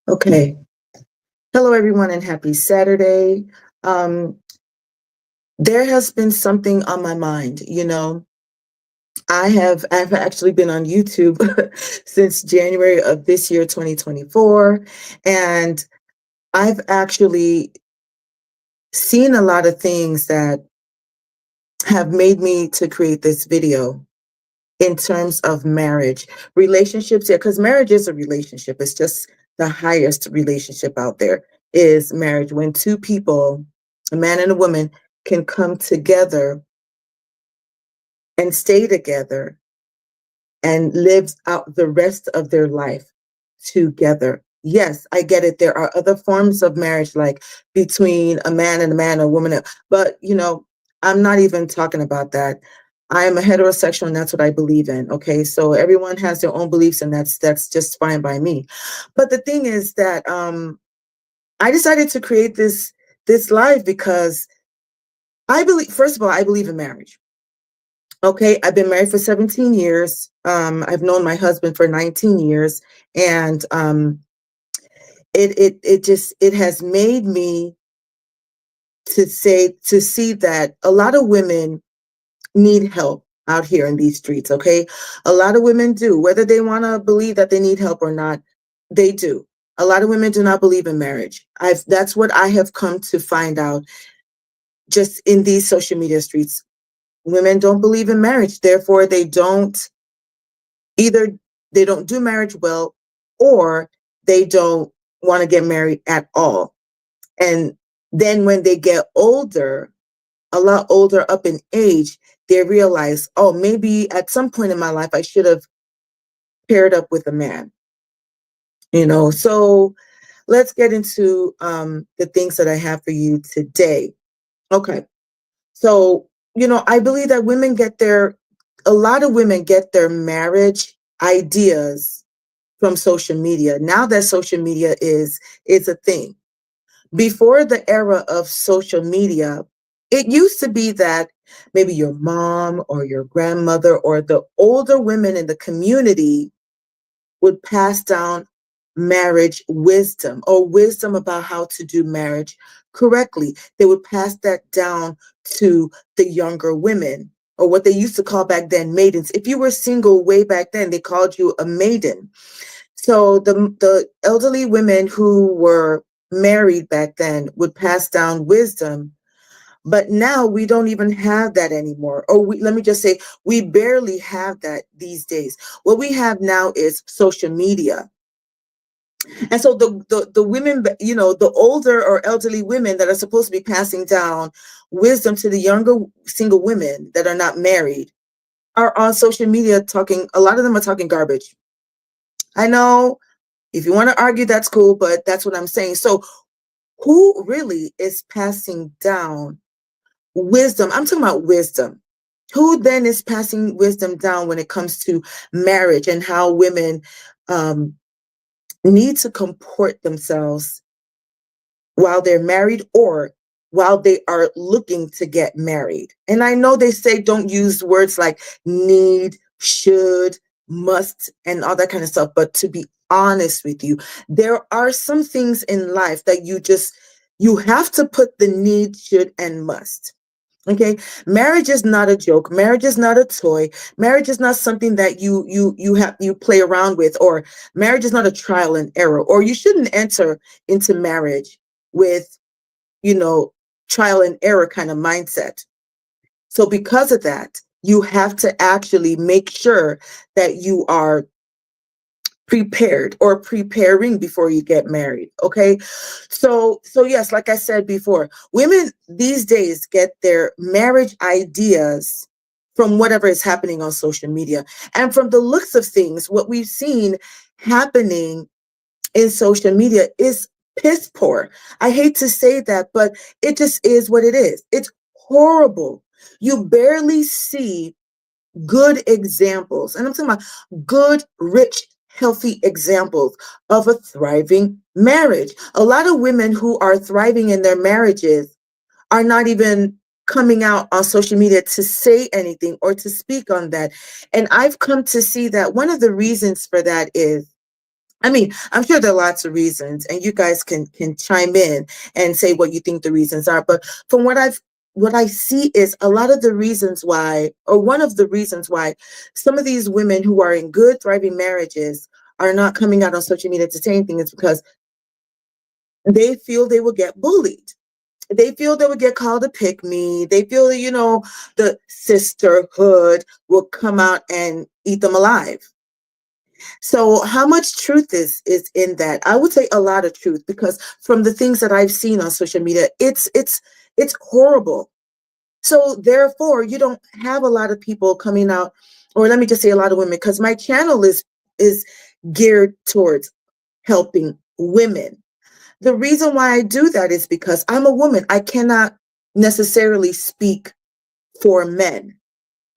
Okay. Hello, everyone, and happy Saturday. Um, there has been something on my mind. I've actually been on YouTube since January of this year, 2024, and I've actually seen a lot of things that have made me to create this video in terms of marriage, relationships. Yeah, because marriage is a relationship. It's just the highest relationship out there is marriage when two people, a man and a woman, can come together and stay together and live out the rest of their life together. Yes, I get it. There are other forms of marriage, like between a man, a woman, but I'm not even talking about that. I am a heterosexual, and that's what I believe in. Okay, so everyone has their own beliefs, and that's just fine by me. But the thing is that I decided to create this live because I believe, first of all, I believe in marriage. Okay, I've been married for 17 years. I've known my husband for 19 years, and it has made me to see that a lot of women need help out here in these streets. Okay, a lot of women do, whether they want to believe that they need help or not, they do. A lot of women do not believe in marriage. I've That's what I have come to find out just in these social media streets. Women don't believe in marriage, therefore either they don't do marriage well, or they don't want to get married at all. And then when they get older, a lot older up in age, they realize, oh, maybe at some point in my life I should have paired up with a man. So let's get into the things that I have for you today. Okay. So, I believe that a lot of women get their marriage ideas from social media. Now that social media is a thing. Before the era of social media, it used to be that maybe your mom or your grandmother or the older women in the community would pass down marriage wisdom, or wisdom about how to do marriage correctly. They would pass that down to the younger women, or what they used to call back then maidens. If you were single way back then, they called you a maiden. So the elderly women who were married back then would pass down wisdom, but now we don't even have that anymore. Let me just say, we barely have that these days. What we have now is social media. And so the women, the older or elderly women that are supposed to be passing down wisdom to the younger single women that are not married are on social media talking. A lot of them are talking garbage. I know, if you want to argue, that's cool, but that's what I'm saying. So who really is passing down wisdom? I'm talking about wisdom. Who then is passing wisdom down when it comes to marriage and how women um, need to comport themselves while they're married, or while they are looking to get married? And I know they say don't use words like need, should, must, and all that kind of stuff. But to be honest with you, there are some things in life that you have to put the need, should, and must. Okay, marriage is not a joke. Marriage is not a toy. Marriage is not something that you play around with, or marriage is not a trial and error. Or you shouldn't enter into marriage with, you know, trial and error kind of mindset. So because of that, you have to actually make sure that you are prepared or preparing before you get married. Okay, so yes, like I said before, women these days get their marriage ideas from whatever is happening on social media. And from the looks of things, what we've seen happening in social media is piss poor. I hate to say that, but it just is what it is. It's horrible. You barely see good examples. And I'm talking about good, rich, healthy examples of a thriving marriage. A lot of women who are thriving in their marriages are not even coming out on social media to say anything or to speak on that. And I've come to see that one of the reasons for that is I mean, I'm sure there are lots of reasons, and you guys can chime in and say what you think the reasons are. But from what I see is a lot of the reasons why, or one of the reasons why, some of these women who are in good, thriving marriages are not coming out on social media to say anything is because they feel they will get bullied. They feel they would get called a pick me. They feel that, the sisterhood will come out and eat them alive. So how much truth is in that? I would say a lot of truth, because from the things that I've seen on social media, it's horrible. So therefore, you don't have a lot of people coming out, or let me just say a lot of women, because my channel is geared towards helping women. The reason why I do that is because I'm a woman. I cannot necessarily speak for men,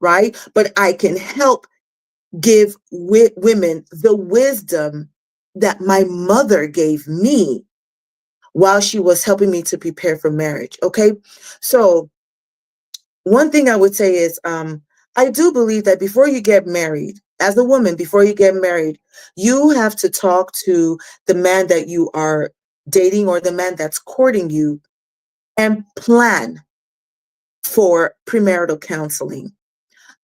right? But I can help give women the wisdom that my mother gave me while she was helping me to prepare for marriage. Okay. So one thing I would say is, I do believe that before you get married, as a woman, before you get married, you have to talk to the man that you are dating, or the man that's courting you, and plan for premarital counseling.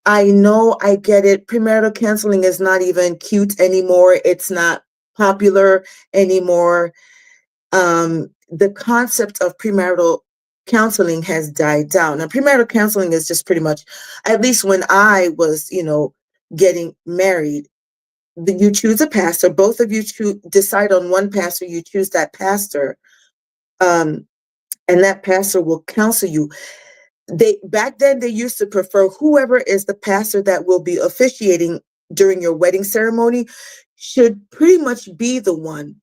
I know, I get it. Premarital counseling is not even cute anymore. It's not popular anymore. The concept of premarital counseling has died down. And premarital counseling is just pretty much, at least when I was, getting married, you choose a pastor, both of you decide on one pastor, you choose that pastor, and that pastor will counsel you. Back then they used to prefer whoever is the pastor that will be officiating during your wedding ceremony should pretty much be the one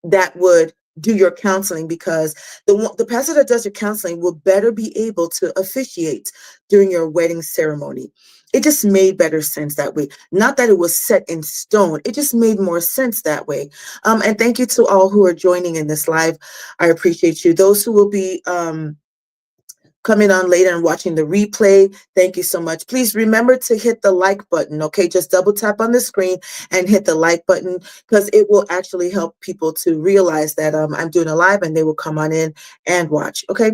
that would do your counseling, because the pastor that does your counseling will better be able to officiate during your wedding ceremony. It just made better sense that way. Not that it was set in stone. It just made more sense that way. And thank you to all who are joining in this live. I appreciate you. Those who will be coming on later and watching the replay, thank you so much. Please remember to hit the like button, okay? Just double tap on the screen and hit the like button, because it will actually help people to realize that I'm doing a live, and they will come on in and watch, okay?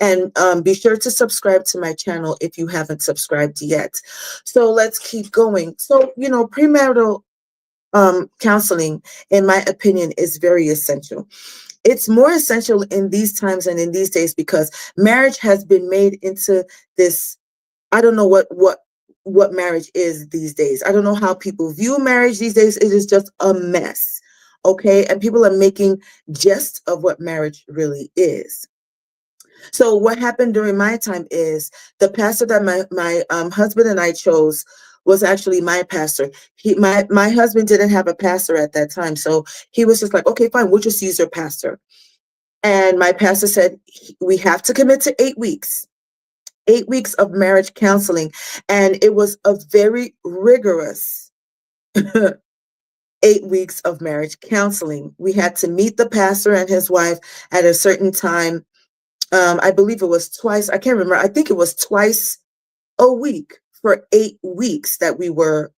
And be sure to subscribe to my channel if you haven't subscribed yet. So let's keep going. So, premarital counseling, in my opinion, is very essential. It's more essential in these times and in these days, because marriage has been made into this, I don't know what marriage is these days. I don't know how people view marriage these days. It is just a mess. Okay? And people are making jest of what marriage really is. So what happened during my time is, the pastor that my husband and I chose was actually my pastor. My husband didn't have a pastor at that time, so he was just like, okay, fine, we'll just use your pastor. And my pastor said, we have to commit to 8 weeks. 8 weeks of marriage counseling. And it was a very rigorous 8 weeks of marriage counseling. We had to meet the pastor and his wife at a certain time. I believe it was twice. I can't remember. I think it was twice a week for 8 weeks that we were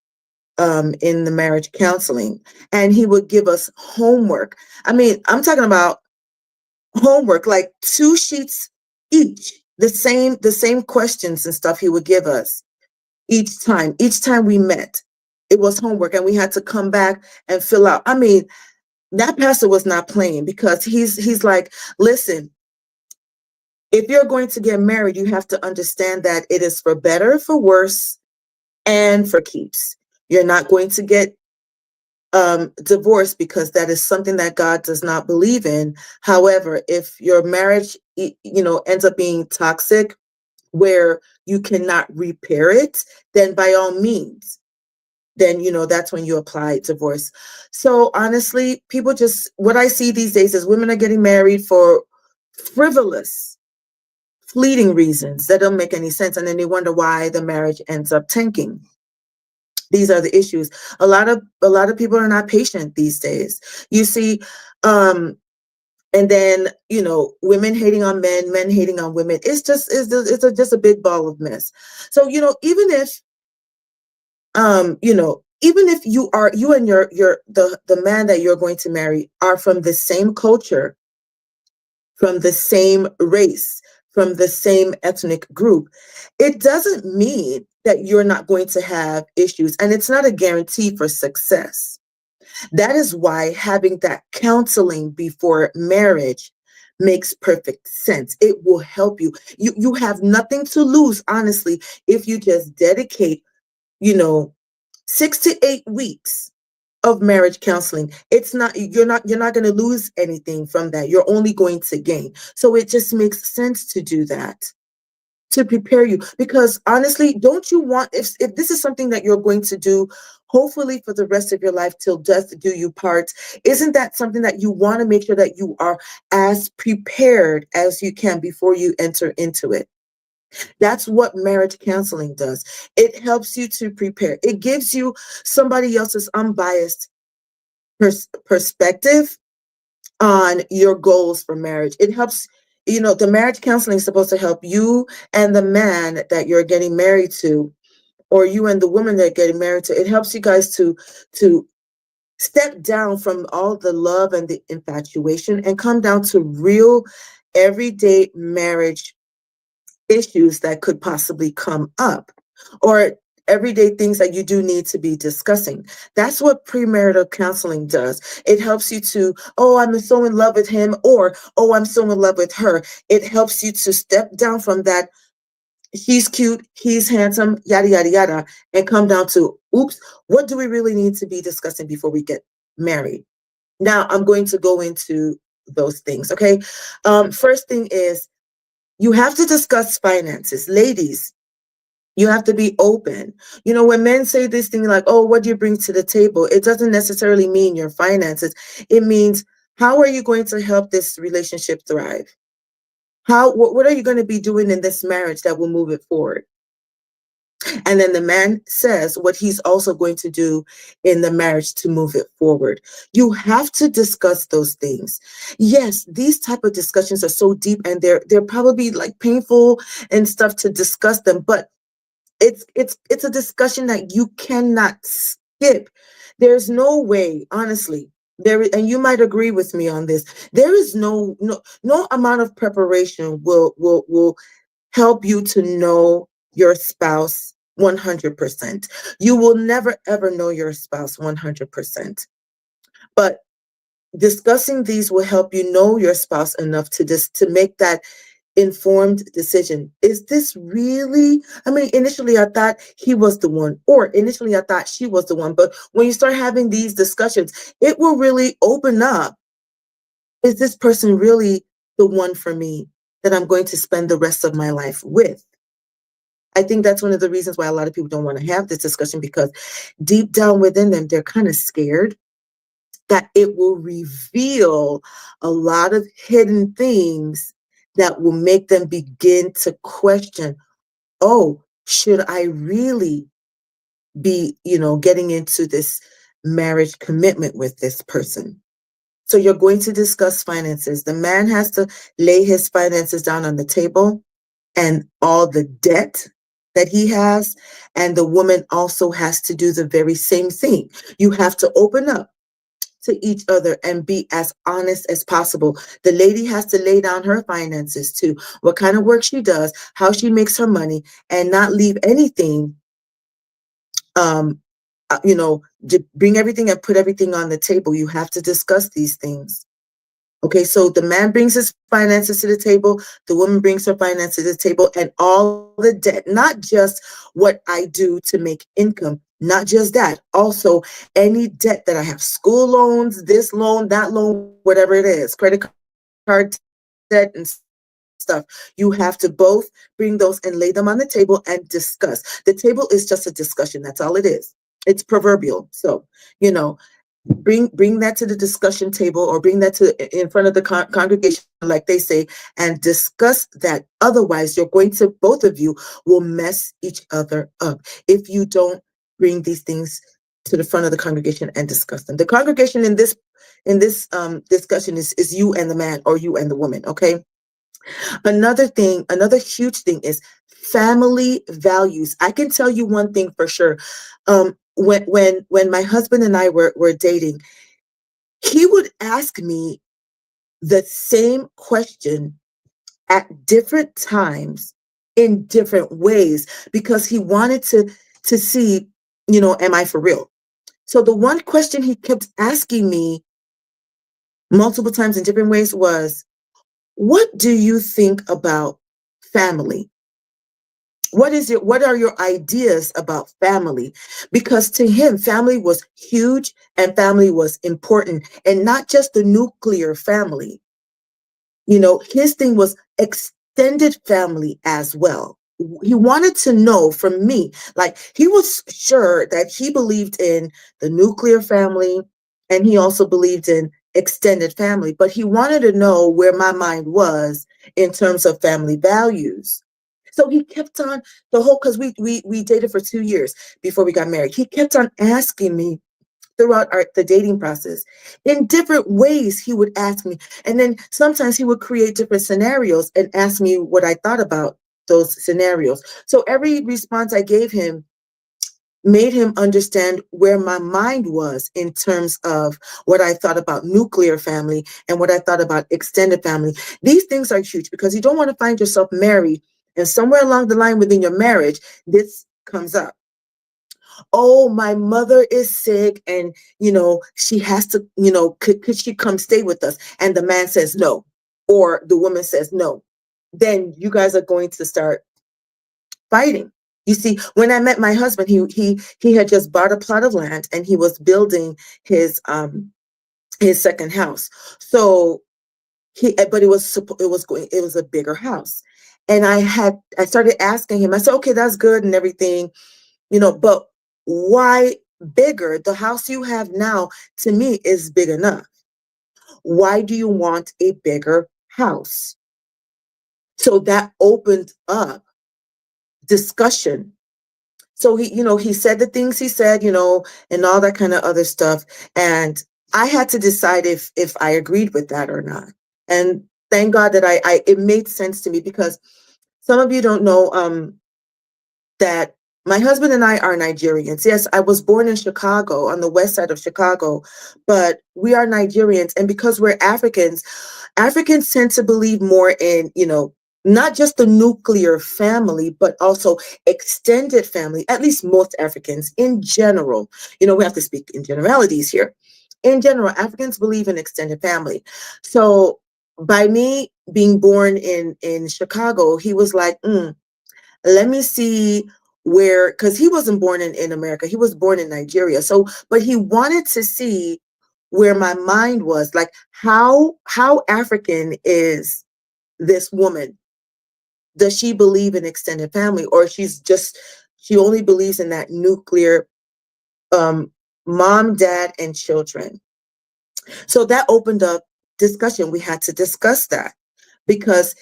in the marriage counseling. And he would give us homework. I mean, I'm talking about homework, like 2 sheets each, the same questions and stuff he would give us each time we met. It was homework, and we had to come back and fill out. I mean, that pastor was not playing, because he's like, listen, if you're going to get married, you have to understand that it is for better, for worse, and for keeps. You're not going to get divorce, because that is something that God does not believe in. However, if your marriage, ends up being toxic, where you cannot repair it, then by all means, then, that's when you apply divorce. So honestly, what I see these days is women are getting married for frivolous, fleeting reasons that don't make any sense. And then they wonder why the marriage ends up tanking. These are the issues. A lot of people are not patient these days. You see, and then women hating on men, men hating on women. It's just a big ball of mess. So even if even if you and the man that you're going to marry are from the same culture, from the same race, from the same ethnic group, it doesn't mean that you're not going to have issues, and it's not a guarantee for success. That is why having that counseling before marriage makes perfect sense. It will help you. You have nothing to lose, honestly, if you just dedicate, you know, 6 to 8 weeks of marriage counseling. It's not you're not going to lose anything from that. You're only going to gain. So it just makes sense to do that, to prepare you, because honestly, don't you want, if this is something that you're going to do hopefully for the rest of your life till death do you part, isn't that something that you want to make sure that you are as prepared as you can before you enter into it? That's what marriage counseling does. It helps you to prepare. It gives you somebody else's unbiased perspective on your goals for marriage. It helps, the marriage counseling is supposed to help you and the man that you're getting married to, or you and the woman that are getting married to. It helps you guys to step down from all the love and the infatuation and come down to real everyday marriage issues that could possibly come up, or everyday things that you do need to be discussing. That's what premarital counseling does. It helps you to, oh, I'm so in love with him, or, oh, I'm so in love with her. It helps you to step down from that, he's cute, he's handsome, yada, yada, yada, and come down to, oops, what do we really need to be discussing before we get married? Now, I'm going to go into those things, okay? First thing is, you have to discuss finances. Ladies, you have to be open. When men say this thing like, oh, what do you bring to the table? It doesn't necessarily mean your finances. It means, how are you going to help this relationship thrive? What are you going to be doing in this marriage that will move it forward? And then the man says what he's also going to do in the marriage to move it forward. You have to discuss those things. Yes, these type of discussions are so deep, and they're probably like painful and stuff to discuss them, but it's a discussion that you cannot skip. There's no way, honestly. And you might agree with me on this. There is no amount of preparation will help you to know your spouse 100%. You will never ever know your spouse 100%. But discussing these will help you know your spouse enough to make that informed decision. Is this really, initially I thought he was the one, or initially I thought she was the one. But when you start having these discussions, it will really open up. Is this person really the one for me that I'm going to spend the rest of my life with? I think that's one of the reasons why a lot of people don't want to have this discussion, because deep down within them, they're kind of scared that it will reveal a lot of hidden things that will make them begin to question, oh, should I really be, getting into this marriage commitment with this person? So you're going to discuss finances. The man has to lay his finances down on the table and all the debt that he has. And the woman also has to do the very same thing. You have to open up to each other and be as honest as possible. The lady has to lay down her finances too, what kind of work she does, how she makes her money, and not leave anything, um, bring everything and put everything on the table. You have to discuss these things. Okay, so the man brings his finances to the table, the woman brings her finances to the table, and all the debt, not just what I do to make income, not just that, also any debt that I have, school loans, this loan, that loan, whatever it is, credit card debt and stuff. You have to both bring those and lay them on the table and discuss. The table is just a discussion. That's all it is. It's proverbial. So, bring that to the discussion table, or bring that to in front of the congregation, like they say, and discuss that. Otherwise, both of you will mess each other up if you don't bring these things to the front of the congregation and discuss them. The congregation in this discussion is you and the man, or you and the woman. Okay. Another huge thing is family values. I can tell you one thing for sure. when my husband and I were dating, he would ask me the same question at different times in different ways because he wanted to see, am I for real? So the one question he kept asking me multiple times in different ways was, what do you think about family? What are your ideas about family? Because to him, family was huge and family was important, and not just the nuclear family. His thing was extended family as well. He wanted to know from me, like he was sure that he believed in the nuclear family and he also believed in extended family, but he wanted to know where my mind was in terms of family values. So he kept on because we dated for 2 years before we got married. He kept on asking me throughout the dating process in different ways. He would ask me, and then sometimes he would create different scenarios and ask me what I thought about those scenarios. So every response I gave him made him understand where my mind was in terms of what I thought about nuclear family and what I thought about extended family. These things are huge because you don't want to find yourself married and somewhere along the line within your marriage, this comes up. Oh, my mother is sick and, she has to, could she come stay with us? And the man says no, or the woman says no. Then you guys are going to start fighting. You see, when I met my husband, he had just bought a plot of land and he was building his second house. So but it was a bigger house. And I started asking him, I said, okay, that's good and everything, but why bigger? The house you have now, to me, is big enough. Why do you want a bigger house? So that opened up discussion. So he said the things he said, and all that kind of other stuff. And I had to decide if I agreed with that or not. And thank God that it made sense to me, because some of you don't know that my husband and I are Nigerians. Yes, I was born in Chicago, on the west side of Chicago, but we are Nigerians. And because we're Africans tend to believe more in, not just the nuclear family, but also extended family, at least most Africans in general. We have to speak in generalities here. In general, Africans believe in extended family. So by me being born in Chicago, he was like, let me see because he wasn't born in America, he was born in Nigeria. So, but he wanted to see where my mind was, like how African is this woman? Does she believe in extended family, or she only believes in that nuclear mom, dad, and children? So that opened up discussion. We had to discuss that because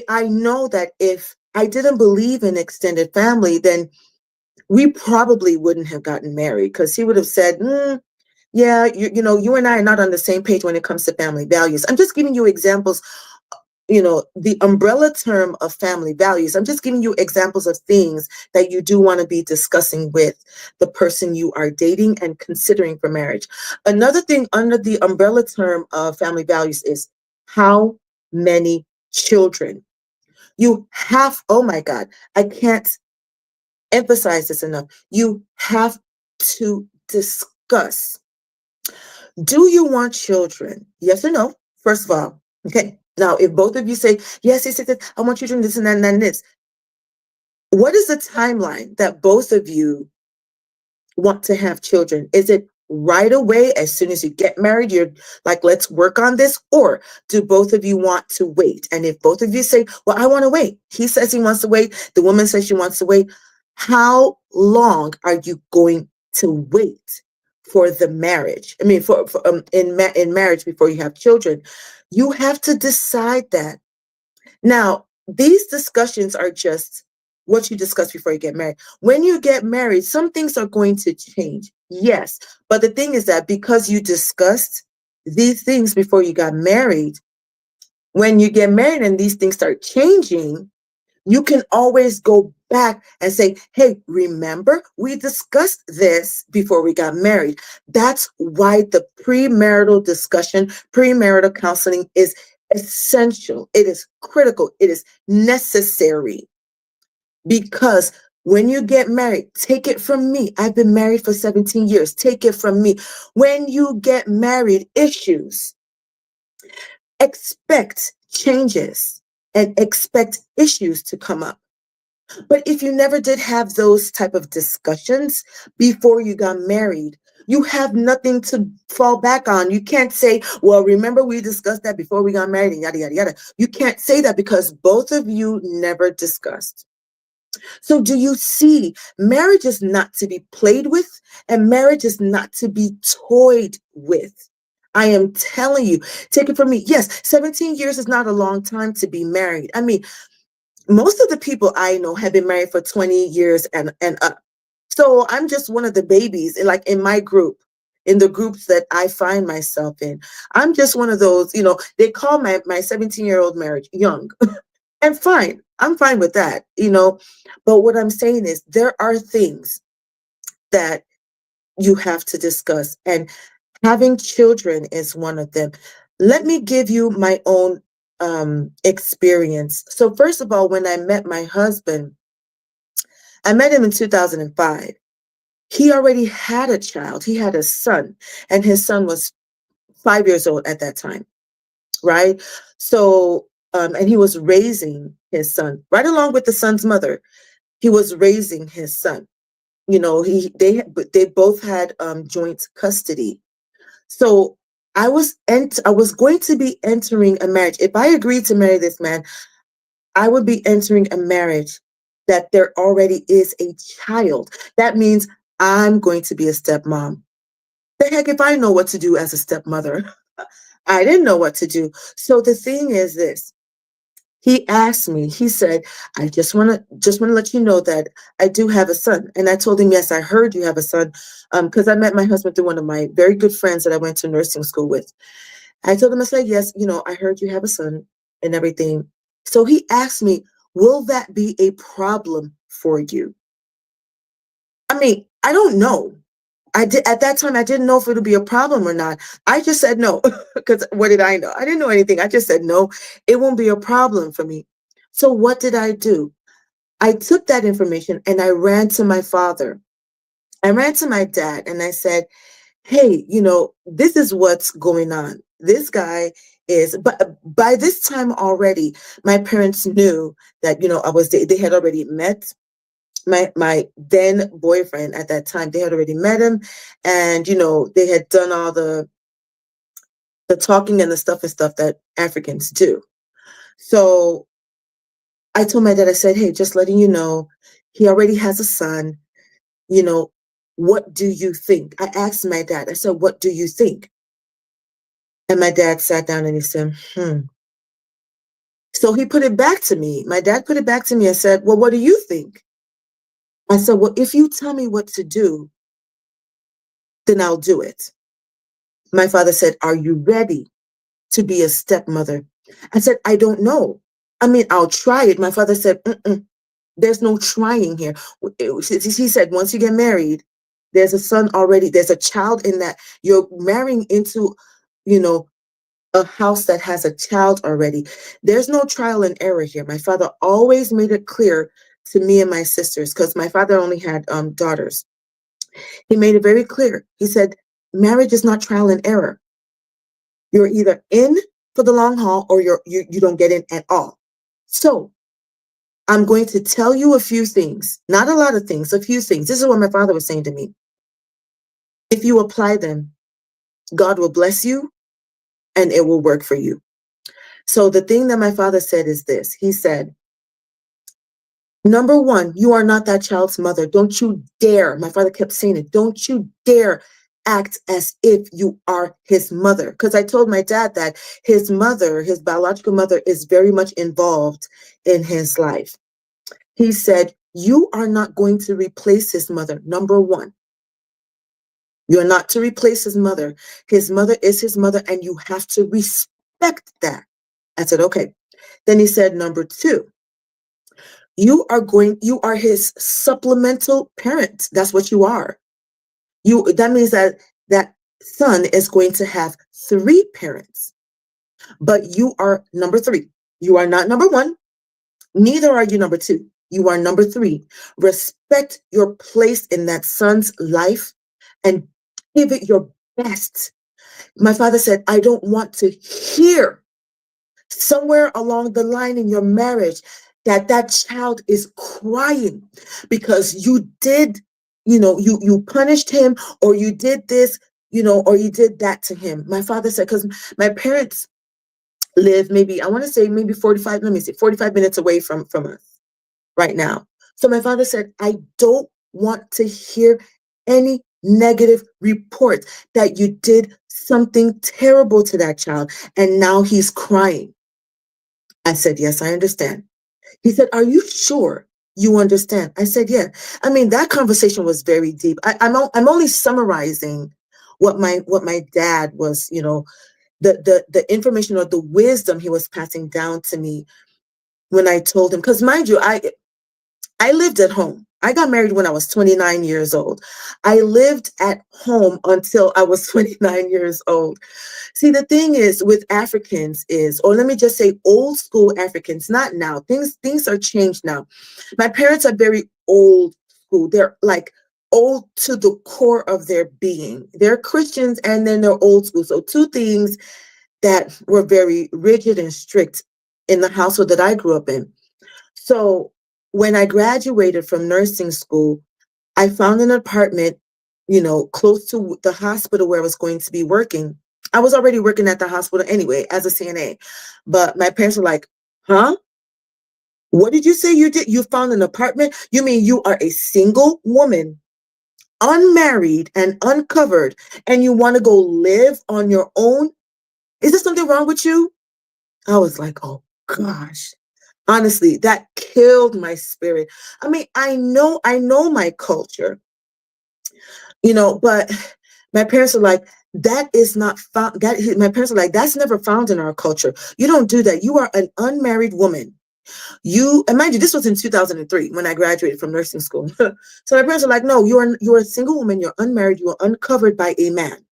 I know that if I didn't believe in extended family, then we probably wouldn't have gotten married, because he would have said, yeah, you and I are not on the same page when it comes to family values. I'm just giving you examples, the umbrella term of family values. I'm just giving you examples of things that you do want to be discussing with the person you are dating and considering for marriage. Another thing under the umbrella term of family values is how many children you have. Oh my God, I can't emphasize this enough. You have to discuss. Do you want children? Yes or no? First of all, okay. Now, if both of you say, yes, yes, yes, yes, I want children, this and that and this, what is the timeline that both of you want to have children? Is it right away, as soon as you get married, you're like, let's work on this? Or do both of you want to wait? And if both of you say, well, I want to wait, he says he wants to wait, the woman says she wants to wait, how long are you going to wait for the marriage? I mean, in marriage, before you have children, you have to decide that. Now, these discussions are just what you discuss before you get married. When you get married, some things are going to change. Yes. But the thing is that because you discussed these things before you got married, when you get married and these things start changing, you can always go back and say, hey, remember, we discussed this before we got married. That's why the premarital discussion, premarital counseling is essential. It is critical. It is necessary because when you get married, take it from me. I've been married for 17 years. Take it from me. When you get married, expect changes and expect issues to come up. But if you never did have those type of discussions before you got married, you have nothing to fall back on. You can't say, well, remember we discussed that before we got married and yada, yada, yada. You can't say that because both of you never discussed. So do you see, marriage is not to be played with and marriage is not to be toyed with. I am telling you, take it from me. Yes, 17 years is not a long time to be married. I mean, most of the people I know have been married for 20 years and up. So I'm just one of the babies, like in my group, in the groups that I find myself in. I'm just one of those, they call my 17-year-old marriage young. And fine, I'm fine with that. But what I'm saying is there are things that you have to discuss, and having children is one of them. Let me give you my own experience. So first of all, when I met my husband, I met him in 2005. He already had a child. He had a son, and his son was 5 years old at that time, right? So, and he was raising his son right along with the son's mother. He was raising his son. They both had joint custody. So I was going to be entering a marriage. If I agreed to marry this man, I would be entering a marriage that there already is a child. That means I'm going to be a stepmom. The heck if I know what to do as a stepmother. I didn't know what to do. So the thing is this. He asked me, he said, I just want to let you know that I do have a son. And I told him, yes, I heard you have a son. Because I met my husband through one of my very good friends that I went to nursing school with. I told him, I said, yes, I heard you have a son and everything. So he asked me, will that be a problem for you? I mean, I don't know. At that time, I didn't know if it would be a problem or not. I just said no, because what did I know? I didn't know anything. I just said no, it won't be a problem for me. So what did I do? I took that information and I ran to my father. I ran to my dad and I said, hey, this is what's going on. This guy but by this time already, my parents knew that, they had already met my then boyfriend at that time. They had already met him, and they had done all the talking and the stuff that Africans do. So I told my dad, I said, hey, just letting you know, he already has a son. you know what do you think? I asked my dad, I said, what do you think? And my dad sat down and he said, so he put it back to me. My dad put it back to me and said, well, what do you think? I said, well, if you tell me what to do, then I'll do it. My father said, are you ready to be a stepmother? I said, I don't know. I mean, I'll try it. My father said, there's no trying here. He said, once you get married, there's a son already, there's a child in that. You're marrying into, a house that has a child already. There's no trial and error here. My father always made it clear to me and my sisters, because my father only had daughters. He made it very clear. He said, marriage is not trial and error. You're either in for the long haul or you don't get in at all. So I'm going to tell you a few things, not a lot of things, a few things. This is what my father was saying to me. If you apply them, God will bless you and it will work for you. So the thing that my father said is this. He said, number one, you are not that child's mother. Don't you dare. My father kept saying it. Don't you dare act as if you are his mother. Because I told my dad that his mother, his biological mother, is very much involved in his life. He said, you are not going to replace his mother. Number one, you're not to replace his mother. His mother is his mother, and you have to respect that. I said, okay. Then he said, number two, you are his supplemental parent. That's what you are. That means that that son is going to have three parents, but you are number three. You are not number one. Neither are you number two. You are number three. Respect your place in that son's life and give it your best. My father said, I don't want to hear somewhere along the line in your marriage that that child is crying because you did, you punished him, or you did this, or you did that to him. My father said, because my parents live maybe, I want to say maybe 45, let me see, 45 minutes away from us right now. So my father said, I don't want to hear any negative report that you did something terrible to that child and now he's crying. I said, yes, I understand. He said, are you sure you understand? I said, yeah. I mean, that conversation was very deep. I'm only summarizing what my dad was, the information or the wisdom he was passing down to me when I told him. Because mind you, I lived at home. I got married when I was 29 years old. I lived at home until I was 29 years old. See, the thing is with Africans is, or let me just say old school Africans, not now. Things are changed now. My parents are very old school. They're like old to the core of their being. They're Christians and then they're old school. So two things that were very rigid and strict in the household that I grew up in. So when I graduated from nursing school, I found an apartment, close to the hospital where I was going to be working. I was already working at the hospital anyway as a CNA, but my parents were like, huh? What did you say you did? You found an apartment? You mean you are a single woman, unmarried and uncovered, and you want to go live on your own? Is there something wrong with you? I was like, oh gosh. Honestly, that killed my spirit. I mean, I know my culture, but my parents are like, that is not found. My parents are like, that's never found in our culture. You don't do that. You are an unmarried woman. And mind you, this was in 2003 when I graduated from nursing school. So my parents are like, no, you're a single woman. You're unmarried. You are uncovered by a man.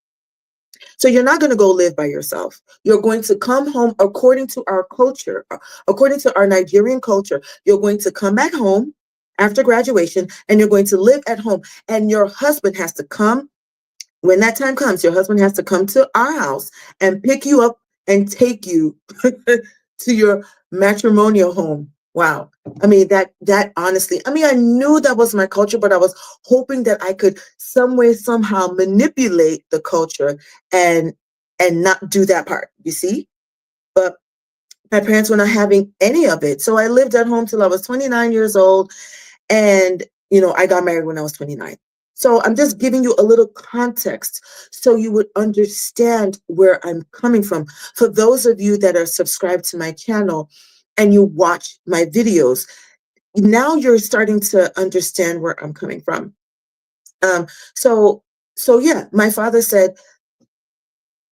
So you're not going to go live by yourself. You're going to come home according to our culture, according to our Nigerian culture. You're going to come back home after graduation and you're going to live at home. And your husband has to come. When that time comes, your husband has to come to our house and pick you up and take you to your matrimonial home. Wow. I mean, that honestly, I mean, I knew that was my culture, but I was hoping that I could some way, somehow manipulate the culture and not do that part, you see? But my parents were not having any of it. So I lived at home till I was 29 years old. And, I got married when I was 29. So I'm just giving you a little context so you would understand where I'm coming from. For those of you that are subscribed to my channel and you watch my videos, now you're starting to understand where I'm coming from. Um, so, so yeah, my father said,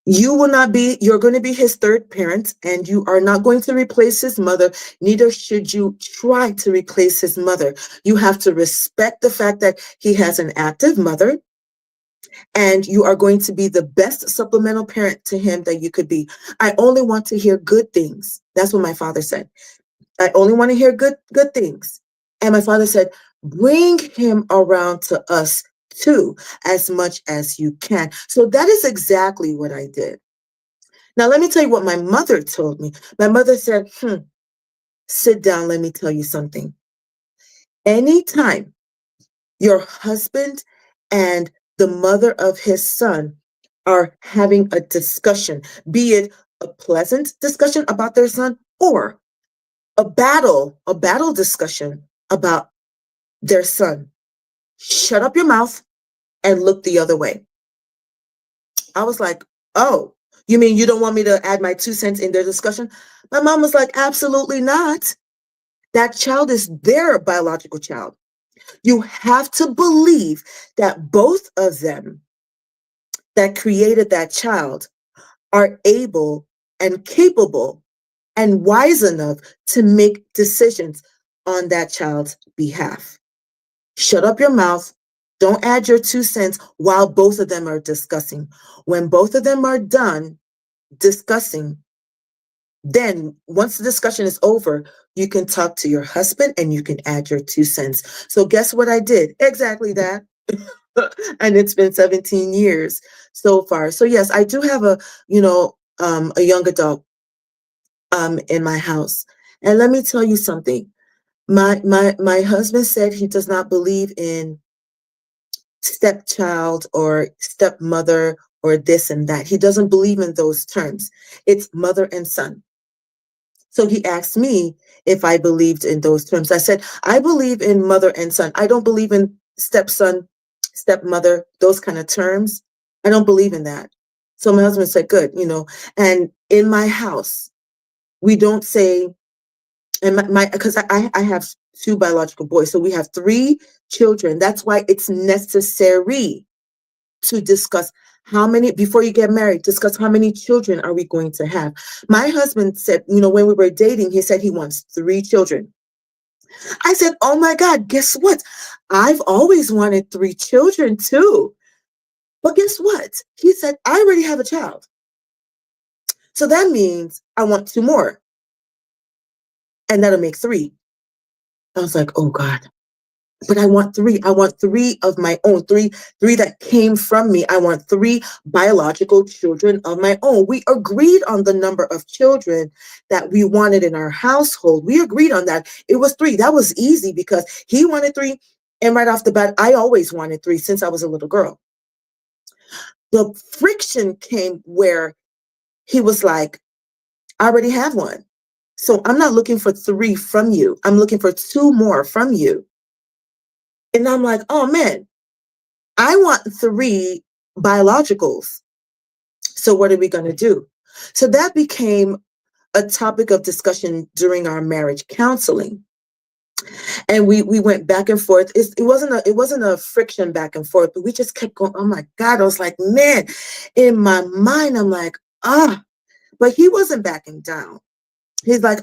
you're going to be his third parent, and you are not going to replace his mother. Neither should you try to replace his mother. You have to respect the fact that he has an active mother, and you are going to be the best supplemental parent to him that you could be. I only want to hear good things. That's what my father said. I only want to hear good things. And my father said, bring him around to us too, as much as you can. So that is exactly what I did. Now, let me tell you what my mother told me. My mother said, sit down, let me tell you something. Anytime your husband and the mother of his son are having a discussion, be it a pleasant discussion about their son or a battle discussion about their son, shut up your mouth and look the other way. I was like, oh, you mean you don't want me to add my 2 cents in their discussion? My mom was like, absolutely not. That child is their biological child. You have to believe that both of them that created that child are able and capable and wise enough to make decisions on that child's behalf. Shut up your mouth. Don't add your 2 cents while both of them are discussing. When both of them are done discussing, then once the discussion is over, you can talk to your husband and you can add your 2 cents. So guess what I did? Exactly that. And it's been 17 years so far. So yes, I do have a young adult in my house. And let me tell you something. My husband said he does not believe in stepchild or stepmother or this and that. He doesn't believe in those terms. It's mother and son. So he asked me if I believed in those terms. I said, I believe in mother and son. I don't believe in stepson, stepmother, those kind of terms. I don't believe in that. So my husband said, good, and in my house, we don't say, and because I have two biological boys, so we have 3 children. That's why it's necessary to discuss before you get married, discuss how many children are we going to have. My husband said, when we were dating, he said he wants 3 children. I said, oh my God, guess what? I've always wanted 3 children too. But guess what? He said, I already have a child. So that means I want 2 more. And that'll make 3. I was like, oh God. But I want 3. I want 3 of my own, three that came from me. I want 3 biological children of my own. We agreed on the number of children that we wanted in our household. We agreed on that. It was 3. That was easy because he wanted 3. And right off the bat, I always wanted 3 since I was a little girl. The friction came where he was like, I already have 1. So I'm not looking for 3 from you. I'm looking for 2 more from you. And I'm like, oh man, I want 3 biologicals. So what are we going to do? So that became a topic of discussion during our marriage counseling. And we went back and forth. It wasn't a friction back and forth, but we just kept going. Oh my God. I was like, man, in my mind, I'm like, but he wasn't backing down. He's like,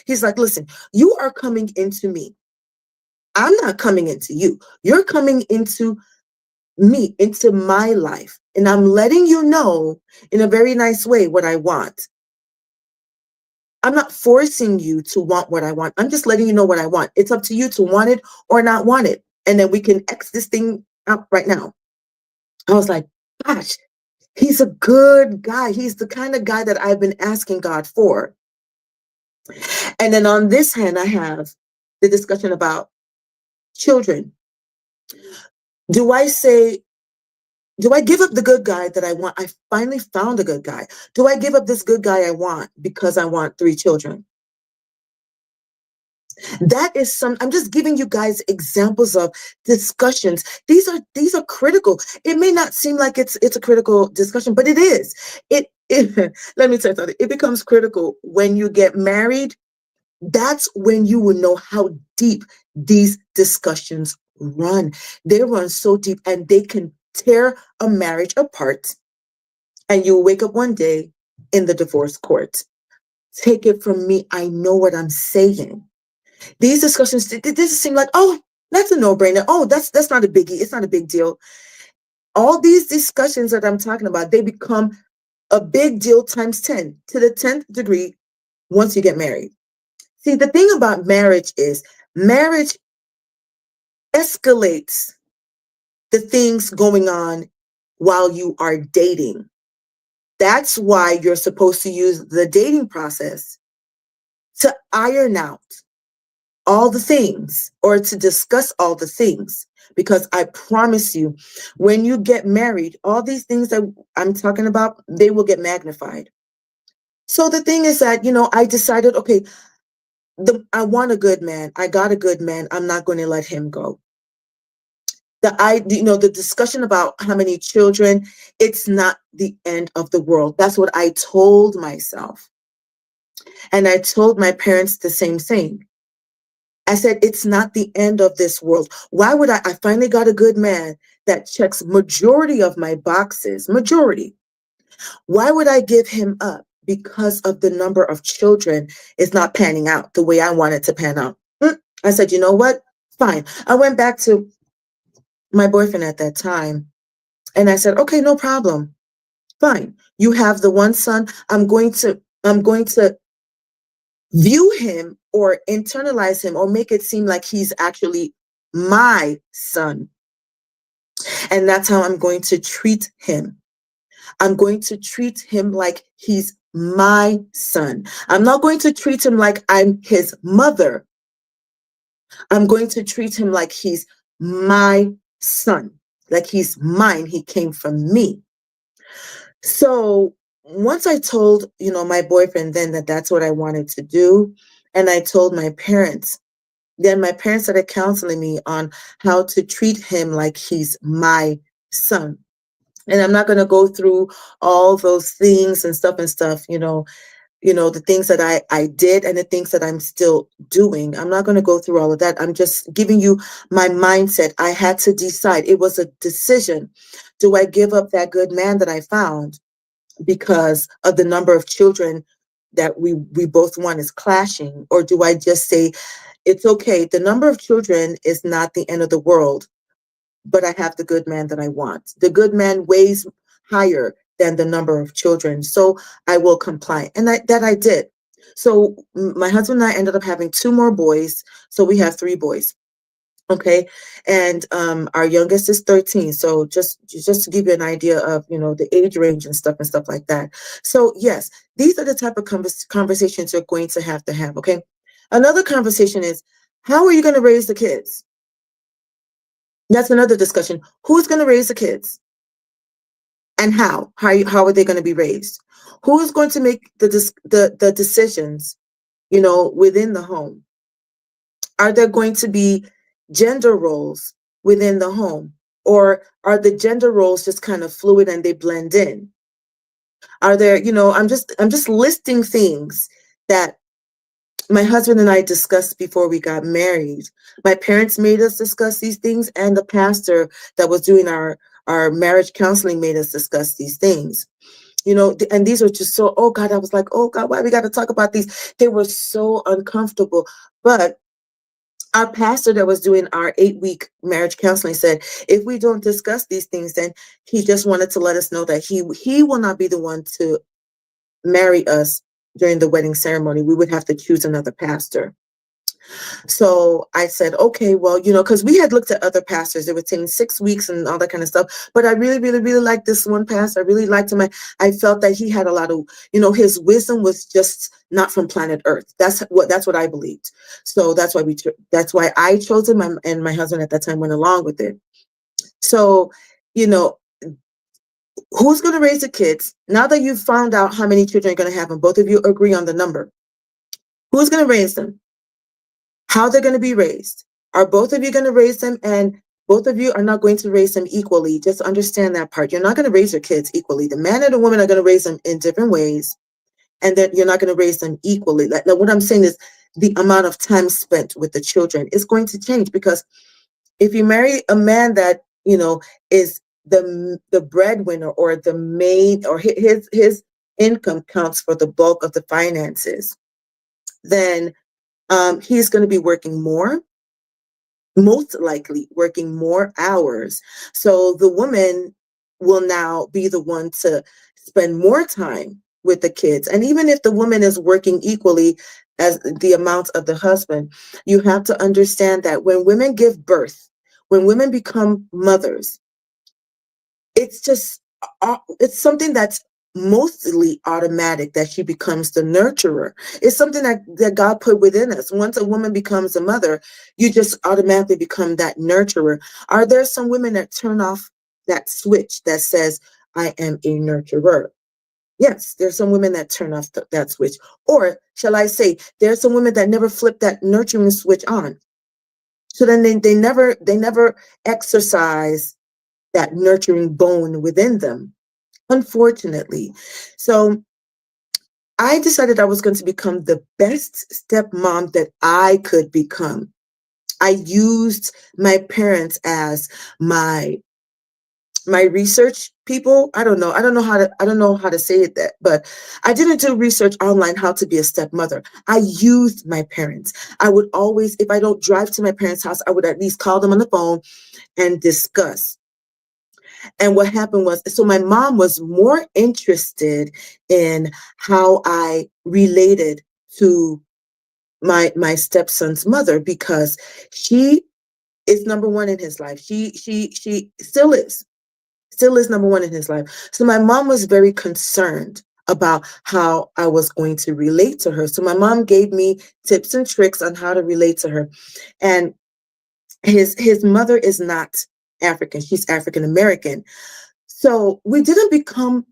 he's like, listen, you are coming into me. I'm not coming into you. You're coming into me, into my life. And I'm letting you know in a very nice way what I want. I'm not forcing you to want what I want. I'm just letting you know what I want. It's up to you to want it or not want it. And then we can X this thing out right now. I was like, gosh, he's a good guy. He's the kind of guy that I've been asking God for. And then on this hand, I have the discussion about children. Do I give up the good guy that I want? I finally found a good guy. Do I give up this good guy I want because I want 3 children? I'm just giving you guys examples of discussions. These are critical. It may not seem like it's a critical discussion, but it is. It let me tell you something. It becomes critical when you get married. That's when you will know how deep these discussions run. They run so deep and they can tear a marriage apart. And you'll wake up one day in the divorce court. Take it from me. I know what I'm saying. These discussions, it doesn't seem like, oh, that's a no-brainer. Oh, that's not a biggie. It's not a big deal. All these discussions that I'm talking about, they become a big deal times 10 to the 10th degree once you get married. See, the thing about marriage is marriage escalates the things going on while you are dating. That's why you're supposed to use the dating process to iron out all the things or to discuss all the things. Because I promise you, when you get married, all these things that I'm talking about, they will get magnified. So the thing is that, I decided, okay, I want a good man. I got a good man. I'm not going to let him go. The discussion about how many children, it's not the end of the world. That's what I told myself. And I told my parents the same thing. I said, it's not the end of this world. Why would I finally got a good man that checks majority of my boxes, majority. Why would I give him up? because of the number of children is not panning out the way I want it to pan out. I said, you know what? Fine. I went back to my boyfriend at that time and I said, okay, no problem. Fine. You have the one son. I'm going to view him or internalize him or make it seem like he's actually my son. And that's how I'm going to treat him. I'm going to treat him like he's my son. I'm not going to treat him like I'm his mother. I'm going to treat him like he's my son, like he's mine. He came from me. So once I told, my boyfriend then that that's what I wanted to do, and I told my parents, then my parents started counseling me on how to treat him like he's my son. And I'm not going to go through all those things and stuff, the things that I did and the things that I'm still doing. I'm not going to go through all of that. I'm just giving you my mindset. I had to decide. It was a decision. Do I give up that good man that I found because of the number of children that we both want is clashing? Or do I just say, it's okay, the number of children is not the end of the world, but I have the good man that I want. The good man weighs higher than the number of children, so I will comply. And I did. So my husband and I ended up having two more boys, so we have three boys. Okay, and our youngest is 13. So just to give you an idea of the age range and stuff like that. So yes, these are the type of conversations you're going to have. Okay, another conversation is, how are you going to raise the kids? That's another discussion. Who's going to raise the kids? And how? How are they going to be raised? Who is going to make the decisions, within the home? Are there going to be gender roles within the home? Or are the gender roles just kind of fluid and they blend in? Are there, I'm just listing things that my husband and I discussed before we got married. My parents made us discuss these things, and the pastor that was doing our marriage counseling made us discuss these things. And these were just so, oh God, I was like, oh God, why we got to talk about these? They were so uncomfortable. But our pastor that was doing our 8-week marriage counseling said, if we don't discuss these things, then he just wanted to let us know that he will not be the one to marry us during the wedding ceremony. We would have to choose another pastor. So I said, okay, well, because we had looked at other pastors. They were saying 6 weeks and all that kind of stuff. But I really, really, really liked this one pastor. I really liked him. I felt that he had a lot of, his wisdom was just not from planet Earth. That's what I believed. So that's why I chose him, and my husband at that time went along with it. So, who's going to raise the kids? Now that you've found out how many children you're going to have, and both of you agree on the number, who's going to raise them? How they're going to be raised? Are both of you going to raise them? And both of you are not going to raise them equally. Just understand that part. You're not going to raise your kids equally. The man and the woman are going to raise them in different ways, and then you're not going to raise them equally. Like, what I'm saying is the amount of time spent with the children is going to change, because if you marry a man that is the breadwinner, or the main, or his income counts for the bulk of the finances, then he's going to be working more, most likely working more hours. So the woman will now be the one to spend more time with the kids. And even if the woman is working equally as the amount of the husband, you have to understand that when women give birth, when women become mothers, it's just, it's something that's mostly automatic, that she becomes the nurturer. It's something that God put within us. Once a woman becomes a mother, you just automatically become that nurturer. Are there some women that turn off that switch that says, I am a nurturer? Yes, there's some women that turn off that switch. Or shall I say, there's some women that never flip that nurturing switch on. So then they never exercise that nurturing bone within them, unfortunately. So I decided I was going to become the best stepmom that I could become. I used my parents as my my research people, I don't know how to say it that, but I didn't do research online how to be a stepmother. I used my parents. I would always, if I don't drive to my parents' house, I would at least call them on the phone and discuss. And what happened was, so my mom was more interested in how I related to my stepson's mother, because she is number one in his life. She still is number one in his life. So my mom was very concerned about how I was going to relate to her. So my mom gave me tips and tricks on how to relate to her. And his mother is not African. She's African American. So we didn't become,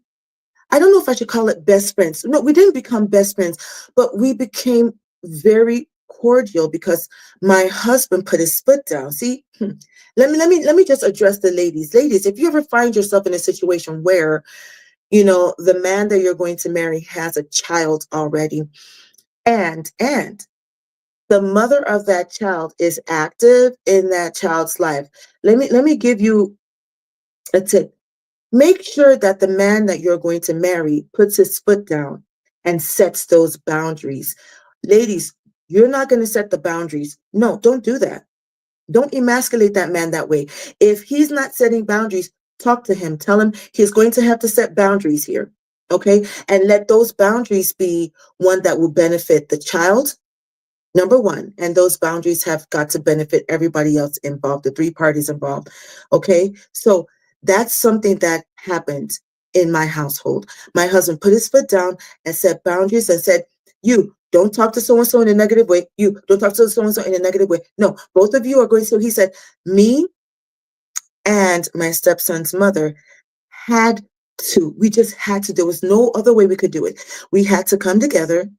I don't know if I should call it best friends. No, we didn't become best friends, but we became very cordial because my husband put his foot down. See, let me just address the ladies. Ladies, if you ever find yourself in a situation where, the man that you're going to marry has a child already, and the mother of that child is active in that child's life. Let me give you a tip. Make sure that the man that you're going to marry puts his foot down and sets those boundaries. Ladies, you're not going to set the boundaries. No, don't do that. Don't emasculate that man that way. If he's not setting boundaries, talk to him. Tell him he's going to have to set boundaries here. Okay. And let those boundaries be one that will benefit the child, number one. And those boundaries have got to benefit everybody else involved, the three parties involved. Okay. So that's something that happened in my household. My husband put his foot down and set boundaries and said, you don't talk to so and so in a negative way. You don't talk to so and so in a negative way. No, both of you are going. So he said, me and my stepson's mother we just had to, there was no other way we could do it. We had to come together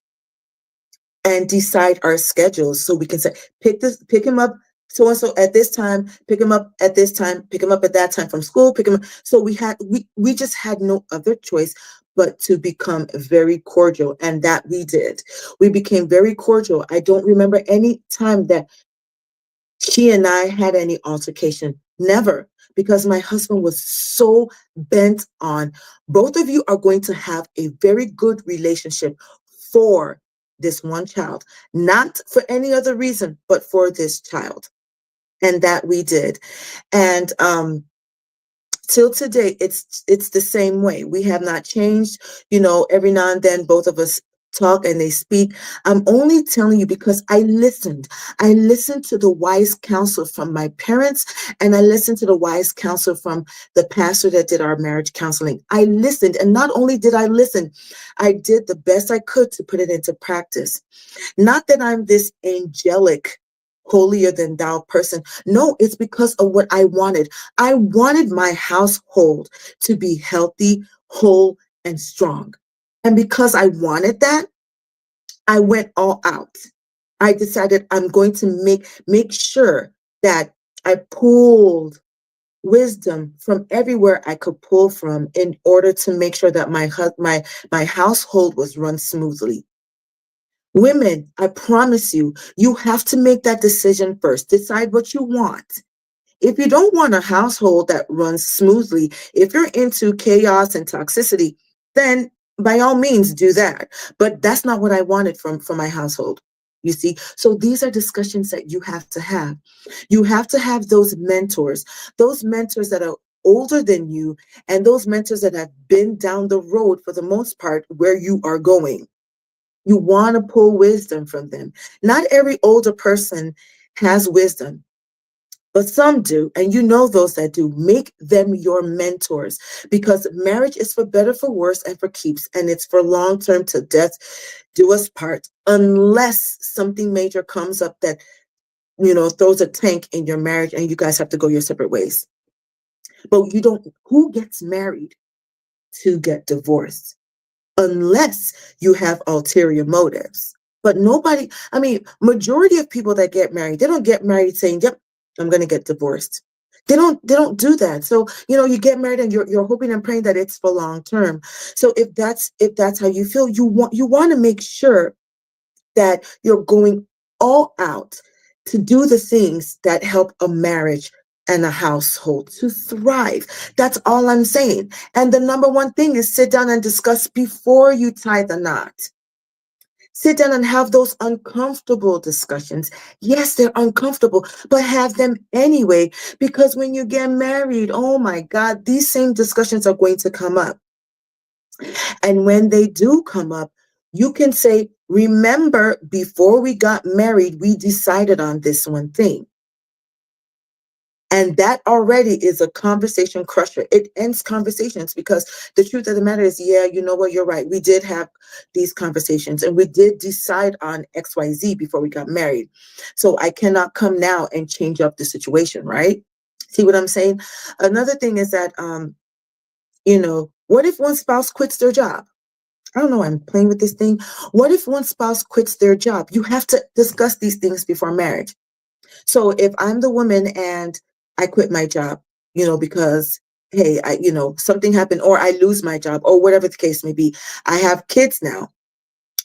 and decide our schedules so we can say, pick him up so and so at this time, pick him up at this time, pick him up at that time from school, pick him up. So we just had no other choice but to become very cordial. And that we did. We became very cordial. I don't remember any time that she and I had any altercation. Never. Because my husband was so bent on, both of you are going to have a very good relationship for this one child, not for any other reason, but for this child. And that we did. And till today, it's the same way. We have not changed. Every now and then both of us talk and they speak. I'm only telling you because I listened. I listened to the wise counsel from my parents, and I listened to the wise counsel from the pastor that did our marriage counseling. I listened, and not only did I listen, I did the best I could to put it into practice. Not that I'm this angelic, holier than thou person. No, it's because of what I wanted. I wanted my household to be healthy, whole, and strong. And because I wanted that, I went all out. I decided I'm going to make sure that I pulled wisdom from everywhere I could pull from in order to make sure that my household was run smoothly. Women, I promise you, you have to make that decision first. Decide what you want. If you don't want a household that runs smoothly, if you're into chaos and toxicity, then by all means do that. But that's not what I wanted from my household. You see, so these are discussions that you have to have. You have to have those mentors that are older than you, and those mentors that have been down the road for the most part where you are going. You want to pull wisdom from them. Not every older person has wisdom, but some do. And you know those that do. Make them your mentors, because marriage is for better, for worse, and for keeps. And it's for long term, to death do us part, unless something major comes up that, throws a tank in your marriage and you guys have to go your separate ways. But who gets married to get divorced? Unless you have ulterior motives. But nobody, majority of people that get married, they don't get married saying, yep, I'm going to get divorced. They don't do that. So, you get married and you're hoping and praying that it's for long term. So if that's how you feel, you want to make sure that you're going all out to do the things that help a marriage and a household to thrive. That's all I'm saying. And the number one thing is sit down and discuss before you tie the knot. Sit down and have those uncomfortable discussions. Yes, they're uncomfortable, but have them anyway, because when you get married, oh my God, these same discussions are going to come up. And when they do come up, you can say, remember, before we got married, we decided on this one thing. And that already is a conversation crusher. It ends conversations because the truth of the matter is, yeah, you know what, you're right. We did have these conversations and we did decide on XYZ before we got married. So I cannot come now and change up the situation, right? See what I'm saying? Another thing is that, what if one spouse quits their job? I don't know, I'm playing with this thing. What if one spouse quits their job? You have to discuss these things before marriage. So if I'm the woman and I quit my job, because hey, something happened or I lose my job or whatever the case may be. I have kids now.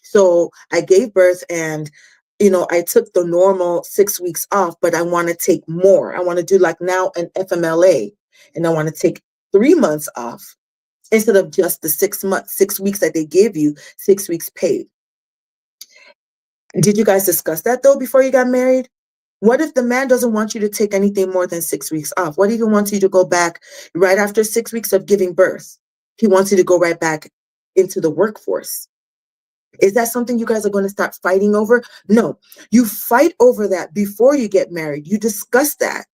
So I gave birth and I took the normal 6 weeks off, but I want to take more. I want to do like now an FMLA and I want to take 3 months off instead of just the 6 weeks that they give you, 6 weeks paid. Did you guys discuss that though before you got married? What if the man doesn't want you to take anything more than 6 weeks off? What if he wants you to go back right after 6 weeks of giving birth? He wants you to go right back into the workforce. Is that something you guys are going to start fighting over? No, you fight over that before you get married. You discuss that.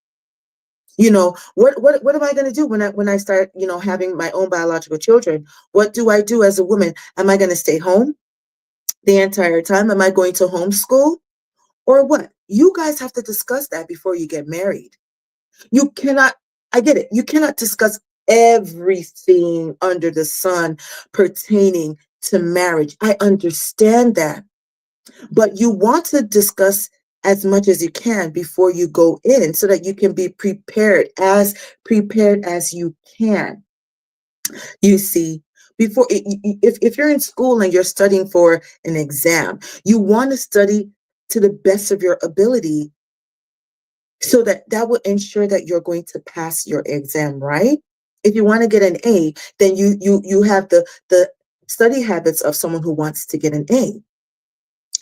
What am I going to do when I start, having my own biological children? What do I do as a woman? Am I going to stay home the entire time? Am I going to homeschool? Or what? You guys have to discuss that before you get married. You cannot, I get it, you cannot discuss everything under the sun pertaining to marriage. I understand that. But you want to discuss as much as you can before you go in so that you can be prepared as you can. You see, if you're in school and you're studying for an exam, you want to study to the best of your ability so that will ensure that you're going to pass your exam, right? If you want to get an A, then you have the study habits of someone who wants to get an A.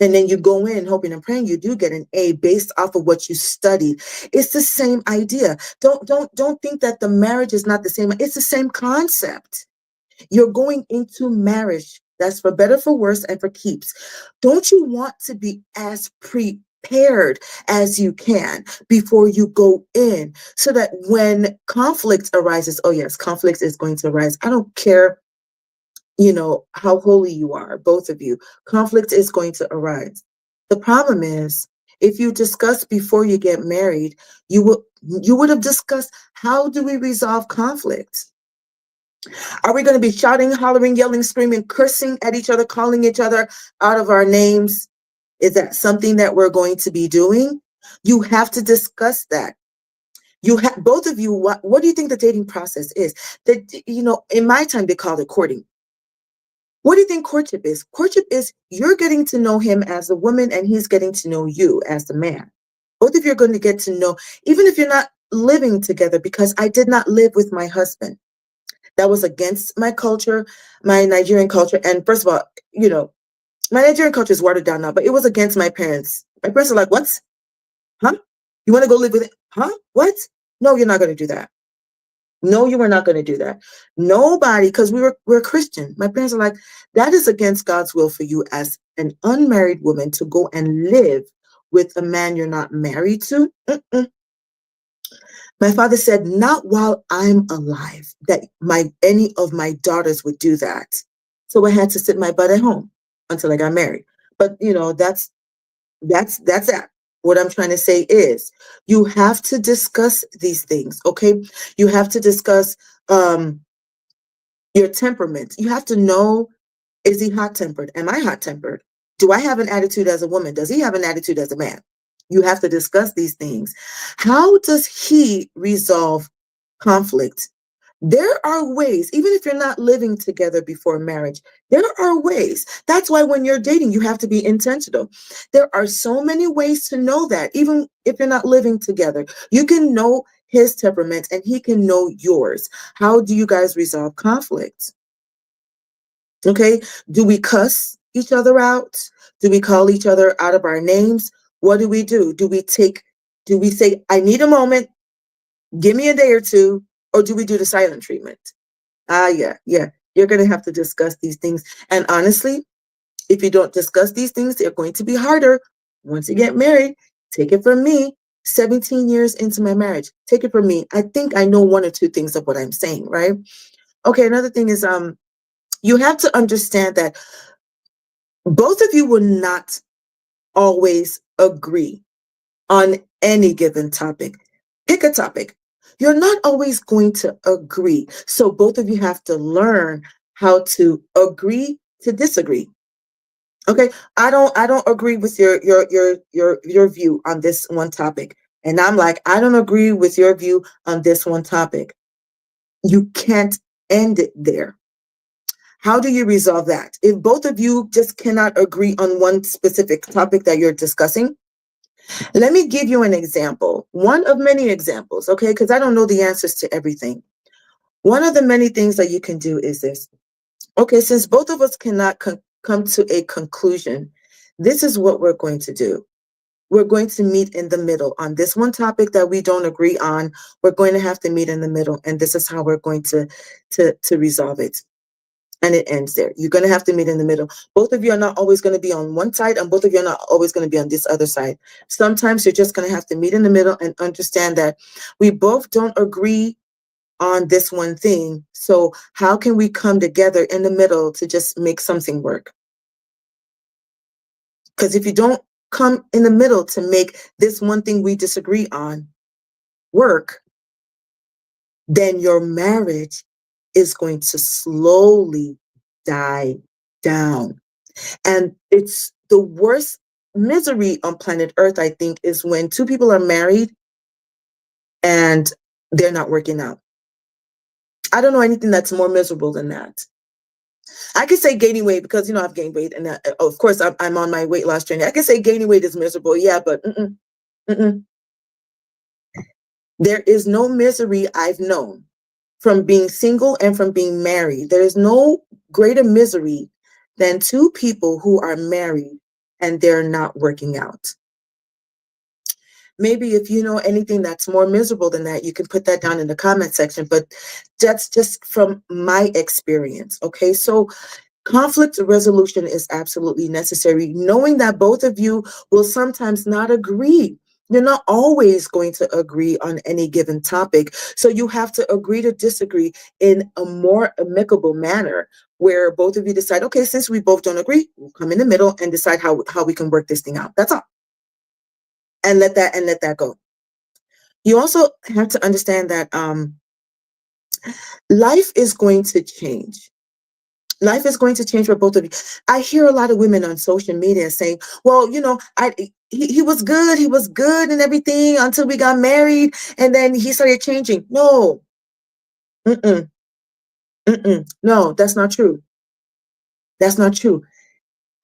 And then you go in hoping and praying you do get an A based off of what you studied. It's the same idea. Don't think that the marriage is not the same. It's the same concept. You're going into marriage. That's for better, for worse, and for keeps. Don't you want to be as prepared as you can before you go in so that when conflict arises, oh yes, conflict is going to arise. I don't care, how holy you are, both of you. Conflict is going to arise. The problem is, if you discuss before you get married, you would have discussed, how do we resolve conflict? Are we going to be shouting, hollering, yelling, screaming, cursing at each other, calling each other out of our names? Is that something that we're going to be doing? You have to discuss that. You have, both of you, what do you think the dating process is? That, in my time, they call it courting. What do you think courtship is? Courtship is you're getting to know him as a woman and he's getting to know you as the man. Both of you are going to get to know, even if you're not living together, because I did not live with my husband. That was against my culture, my Nigerian culture. And first of all, my Nigerian culture is watered down now, but it was against my parents. My parents are like, what? Huh? You want to go live with it? Huh? What? No, you're not going to do that. No, you were not going to do that. Nobody, because we're Christian. My parents are like, that is against God's will for you as an unmarried woman to go and live with a man you're not married to. My father said, not while I'm alive, that any of my daughters would do that. So I had to sit my butt at home until I got married. But that's that. What I'm trying to say is you have to discuss these things, okay? You have to discuss your temperament. You have to know, is he hot-tempered? Am I hot-tempered? Do I have an attitude as a woman? Does he have an attitude as a man? You have to discuss these things. How does he resolve conflict? There are ways, even if you're not living together before marriage, there are ways. That's why when you're dating, you have to be intentional. There are so many ways to know that, even if you're not living together. You can know his temperament and he can know yours. How do you guys resolve conflicts? Okay. Do we cuss each other out? Do we call each other out of our names? What do we do? Do we say, I need a moment, give me a day or two, or do we do the silent treatment? Yeah, yeah. You're going to have to discuss these things. And honestly, if you don't discuss these things, they're going to be harder once you get married. Take it from me. 17 years into my marriage. Take it from me. I think I know one or two things of what I'm saying, right? Okay, another thing is you have to understand that both of you will not always agree on any given topic. Pick a topic. You're not always going to agree. So both of you have to learn how to agree to disagree. Okay, I don't agree with your view on this one topic. And I'm like, I don't agree with your view on this one topic. You can't end it there. How do you resolve that? If both of you just cannot agree on one specific topic that you're discussing, let me give you an example, one of many examples, okay? Because I don't know the answers to everything. One of the many things that you can do is this. Okay, since both of us cannot come to a conclusion, this is what we're going to do. We're going to meet in the middle on this one topic that we don't agree on. We're going to have to meet in the middle, and this is how we're going to resolve it. And it ends there. You're going to have to meet in the middle. Both of you are not always going to be on one side, and both of you are not always going to be on this other side. Sometimes you're just going to have to meet in the middle and understand that we both don't agree on this one thing. So how can we come together in the middle to just make something work? Because if you don't come in the middle to make this one thing we disagree on work, then your marriage is going to slowly die down. And it's the worst misery on planet Earth, I think, is when two people are married and they're not working out. I don't know anything that's more miserable than that. I could say gaining weight because, I've gained weight. And of course, I'm on my weight loss journey. I could say gaining weight is miserable. Yeah, but there is no misery I've known from being single and from being married. There is no greater misery than two people who are married and they're not working out. Maybe if you know anything that's more miserable than that, you can put that down in the comment section. But that's just from my experience. Okay, so conflict resolution is absolutely necessary, knowing that both of you will sometimes not agree. You're not always going to agree on any given topic. So you have to agree to disagree in a more amicable manner where both of you decide, okay, since we both don't agree, we'll come in the middle and decide how we can work this thing out. That's all. And let that go. You also have to understand that life is going to change. Life is going to change for both of you. I hear a lot of women on social media saying, well, he was good and everything until we got married and then he started changing. No. No, that's not true. That's not true.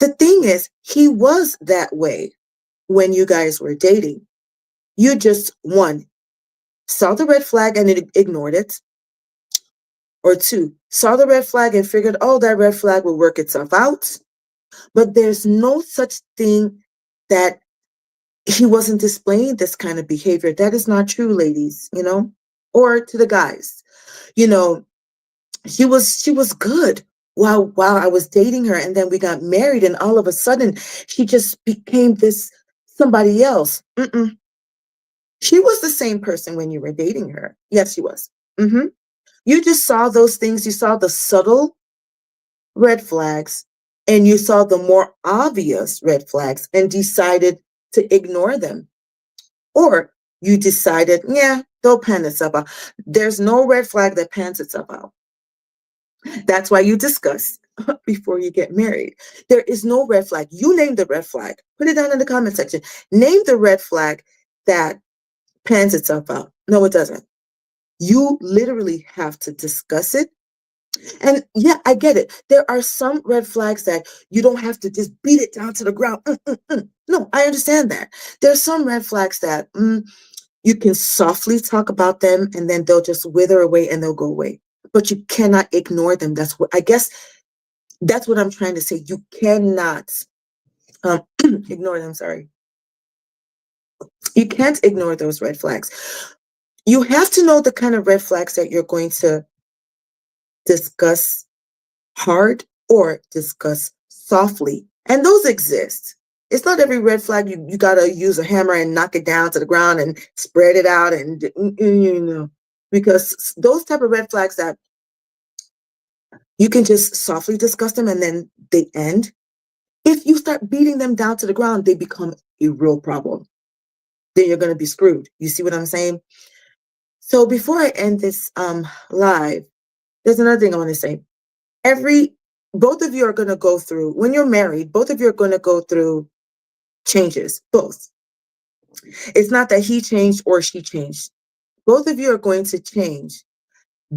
The thing is, he was that way when you guys were dating. You just, one, saw the red flag and ignored it. Or two, saw the red flag and figured, oh, that red flag will work itself out. But there's no such thing that he wasn't displaying this kind of behavior. That is not true, ladies, or to the guys. She was good while I was dating her. And then we got married and all of a sudden she just became this somebody else. She was the same person when you were dating her. Yes, she was. You just saw those things. You saw the subtle red flags and you saw the more obvious red flags and decided to ignore them. Or you decided, yeah, they'll pan itself out. There's no red flag that pans itself out. That's why you discuss before you get married. There is no red flag. You name the red flag. Put it down in the comment section. Name the red flag that pans itself out. No, it doesn't. You literally have to discuss it. And yeah, I get it. There are some red flags that you don't have to just beat it down to the ground. No, I understand that. There's some red flags that You can softly talk about them and then they'll just wither away and they'll go away. But you cannot ignore them. That's what I guess that's what I'm trying to say. You cannot um, ignore them. Sorry. You can't ignore those red flags. You have to know the kind of red flags that you're going to discuss hard or discuss softly. And those exist. It's not every red flag you got to use a hammer and knock it down to the ground and spread it out and because those type of red flags that you can just softly discuss them and then they end. If you start beating them down to the ground, they become a real problem. Then you're going to be screwed. You see what I'm saying? So before I end this live, there's another thing I want to say. Both of you are going to go through, when you're married, both of you are going to go through changes, both. It's not that he changed or she changed. Both of you are going to change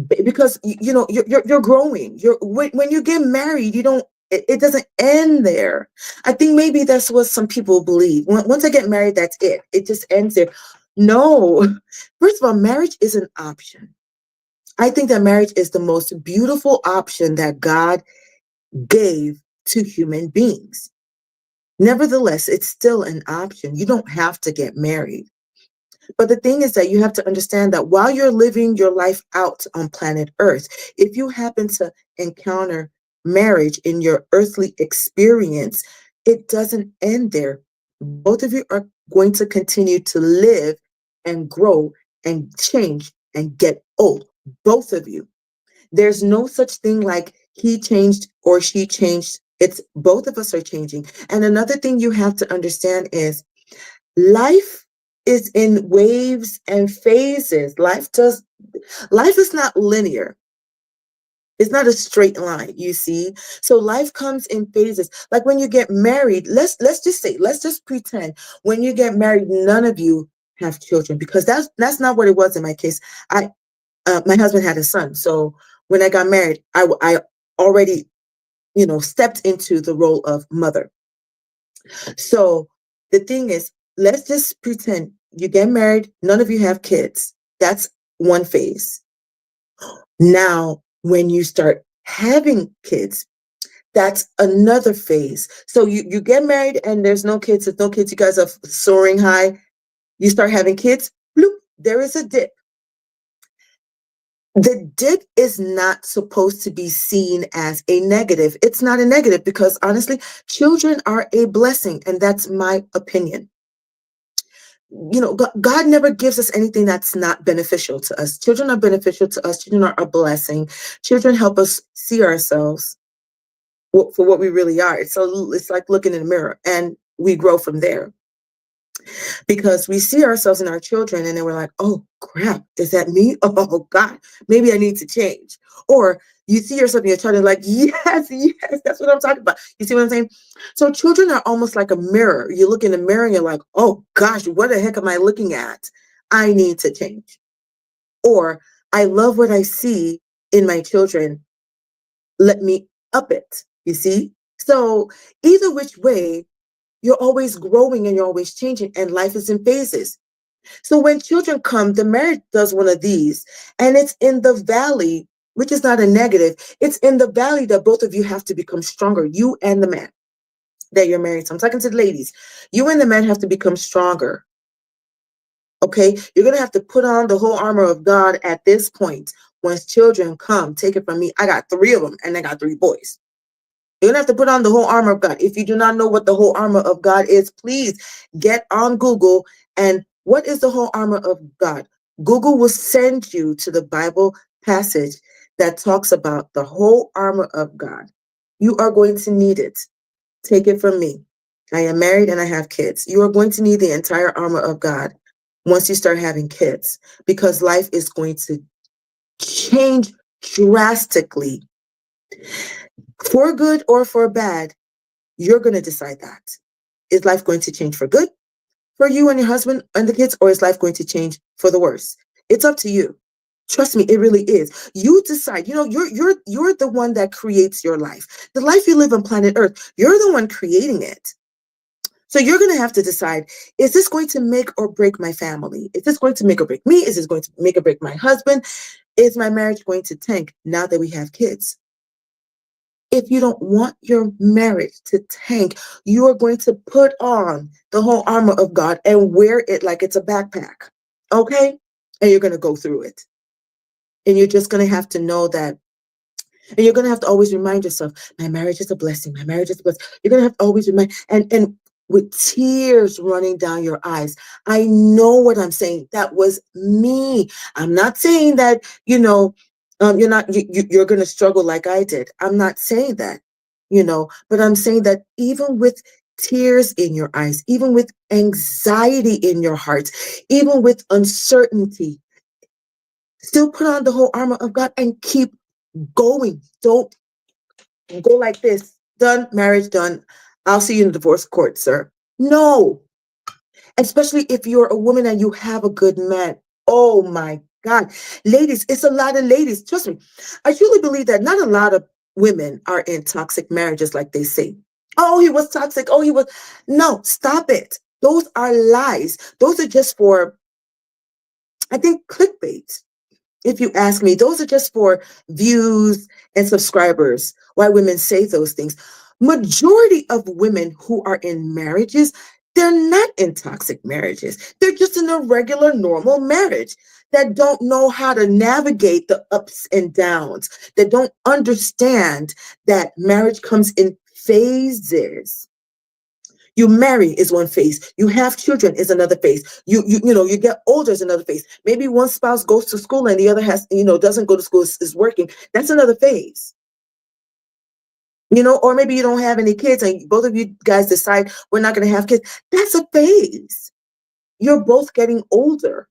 because you're growing. When you get married, it doesn't end there. I think maybe that's what some people believe. Once I get married, that's it. It just ends there. No. First of all, marriage is an option. I think that marriage is the most beautiful option that God gave to human beings. Nevertheless, it's still an option. You don't have to get married. But the thing is that you have to understand that while you're living your life out on planet Earth, if you happen to encounter marriage in your earthly experience, it doesn't end there. Both of you are going to continue to live and grow and change and get old. Both of you. There's no such thing like he changed or she changed. It's both of us are changing. And another thing you have to understand is life is in waves and phases. Life is not linear. It's not a straight line, you see. So life comes in phases. Like when you get married, let's just pretend when you get married, none of you have children, because that's not what it was in my case. My husband had a son. So when I got married, I already, stepped into the role of mother. So the thing is, let's just pretend you get married, none of you have kids. That's one phase. Now, when you start having kids, that's another phase. So you get married and there's no kids, you guys are soaring high. You start having kids, bloop, there is a dip. The dip is not supposed to be seen as a negative. It's not a negative because honestly, children are a blessing, and that's my opinion. God never gives us anything that's not beneficial to us. Children are beneficial to us. Children are a blessing. Children help us see ourselves for what we really are. It's like looking in a mirror, and we grow from there. Because we see ourselves in our children and then we're like, oh crap, is that me? Oh God, maybe I need to change. Or you see yourself in your child and like, yes, that's what I'm talking about. You see what I'm saying? So children are almost like a mirror. You look in the mirror and you're like, oh gosh, what the heck am I looking at? I need to change. Or I love what I see in my children. Let me up it. You see? So either which way, you're always growing and you're always changing, and life is in phases. So when children come, the marriage does one of these, and it's in the valley, which is not a negative. It's in the valley that both of you have to become stronger, you and the man that you're married. So I'm talking to the ladies. You and the man have to become stronger. Okay? You're going to have to put on the whole armor of God at this point. Once children come, take it from me. I got 3 of them, and I got 3 boys. You're going to have to put on the whole armor of God. If you do not know what the whole armor of God is, please get on Google. And what is the whole armor of God? Google will send you to the Bible passage that talks about the whole armor of God. You are going to need it. Take it from me. I am married and I have kids. You are going to need the entire armor of God once you start having kids, because life is going to change drastically. For good or for bad, you're going to decide that. Is life going to change for good for you and your husband and the kids, or is life going to change for the worse? It's up to you. Trust me, it really is. You decide. You're the one that creates your life. The life you live on planet Earth, you're the one creating it. So you're going to have to decide, is this going to make or break my family? Is this going to make or break me? Is this going to make or break my husband? Is my marriage going to tank now that we have kids? If you don't want your marriage to tank, you are going to put on the whole armor of God and wear it like it's a backpack. Okay? And you're going to go through it. And you're just going to have to know that. And you're going to have to always remind yourself, my marriage is a blessing. My marriage is a blessing. You're going to have to always remind, and with tears running down your eyes. I know what I'm saying. That was me. I'm not saying that, you're not, you're going to struggle like I did. I'm not saying that, but I'm saying that even with tears in your eyes, even with anxiety in your heart, even with uncertainty, still put on the whole armor of God and keep going. Don't go like this. Done, marriage done. I'll see you in the divorce court, sir. No. Especially if you're a woman and you have a good man. Oh my God. Ladies, it's a lot of ladies. Trust me. I truly believe that not a lot of women are in toxic marriages like they say. Oh, he was toxic. Oh, he was. No, stop it. Those are lies. Those are just for, I think, clickbait. If you ask me, those are just for views and subscribers, why women say those things. Majority of women who are in marriages, they're not in toxic marriages. They're just in a regular, normal marriage that don't know how to navigate the ups and downs, that don't understand that marriage comes in phases. You marry is one phase. You have children is another phase. You get older is another phase. Maybe one spouse goes to school and the other doesn't go to school, is working. That's another phase. Or maybe you don't have any kids and both of you guys decide we're not going to have kids. That's a phase. You're both getting older.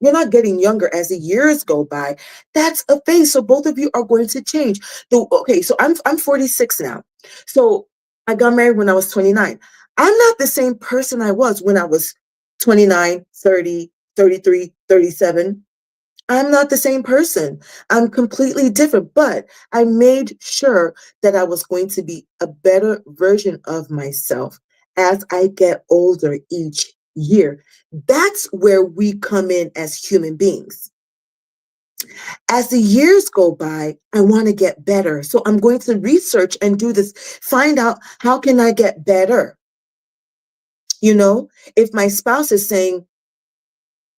You're not getting younger as the years go by. That's a phase. So both of you are going to change. Okay, so I'm 46 now. So I got married when I was 29. I'm not the same person I was when I was 29, 30, 33, 37. I'm not the same person. I'm completely different, but I made sure that I was going to be a better version of myself as I get older each year. That's where we come in as human beings. As the years go by, I want to get better. So I'm going to research and do this, find out how can I get better? If my spouse is saying,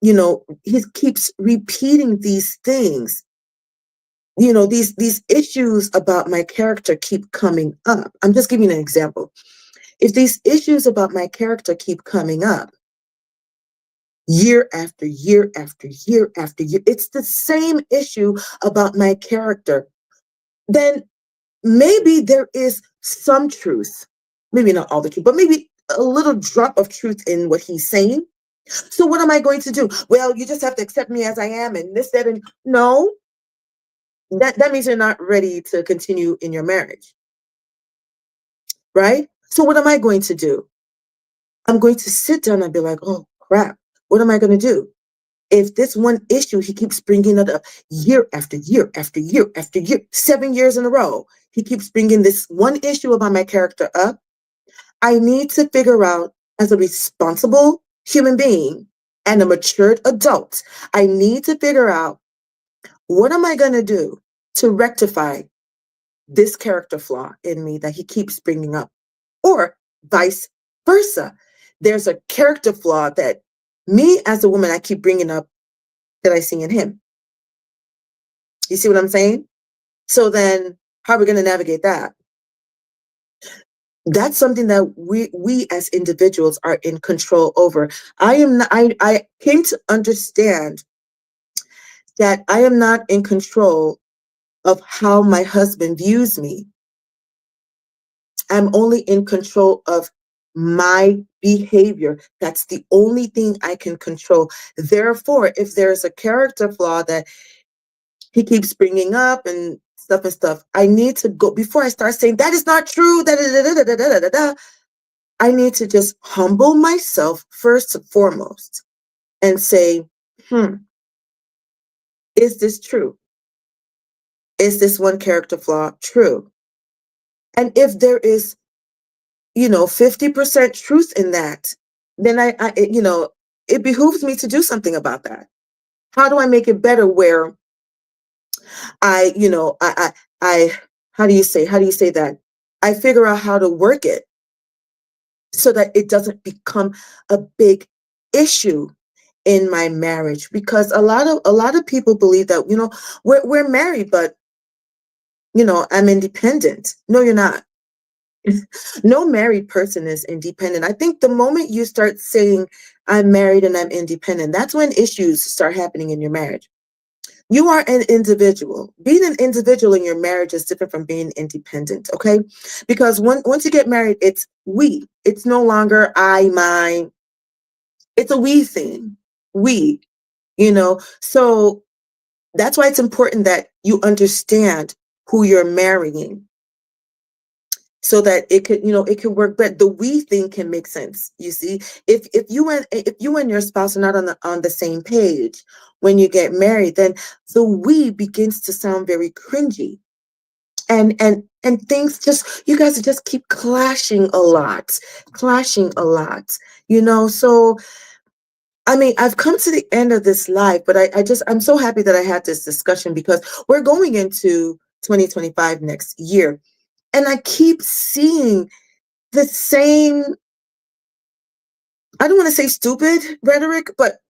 he keeps repeating these things, these issues about my character keep coming up. I'm just giving an example. If these issues about my character keep coming up year after year after year after year, it's the same issue about my character, then maybe there is some truth. Maybe not all the truth, but maybe a little drop of truth in what he's saying. So what am I going to do? Well, you just have to accept me as I am and this, that, and no. That means you're not ready to continue in your marriage. Right? So what am I going to do? I'm going to sit down and be like, oh crap, what am I going to do? If this one issue, he keeps bringing it up year after year after year after year, 7 years in a row, he keeps bringing this one issue about my character up. I need to figure out, as a responsible human being and a matured adult, I need to figure out, what am I going to do to rectify this character flaw in me that he keeps bringing up? Or vice versa. There's a character flaw that me as a woman, I keep bringing up that I see in him. You see what I'm saying? So then how are we going to navigate that? That's something that we as individuals are in control over. I came to understand that I am not in control of how my husband views me. I'm only in control of my behavior. That's the only thing I can control. Therefore, if there's a character flaw that he keeps bringing up and stuff, I need to go, before I start saying that is not true, I need to just humble myself first and foremost and say, is this true? Is this one character flaw true? And if there is, 50% truth in that, then it behooves me to do something about that. How do I make it better where I, you know, I how do you say that? I figure out how to work it so that it doesn't become a big issue in my marriage, because a lot of people believe that, we're married, but I'm independent. No, you're not. No married person is independent. I think the moment you start saying I'm married and I'm independent, that's when issues start happening in your marriage. You are an individual. Being an individual in your marriage is different from being independent, okay? Because once you get married, it's we. It's no longer I, mine. It's a we thing. We, So that's why it's important that you understand who you're marrying, so that it can work. But the we thing can make sense. You see, if you and your spouse are not on the same page when you get married, then the we begins to sound very cringy, and things just, you guys just keep clashing a lot. So I mean, I've come to the end of this life, but I'm so happy that I had this discussion, because we're going into 2025 next year. And I keep seeing the same, I don't want to say stupid rhetoric, but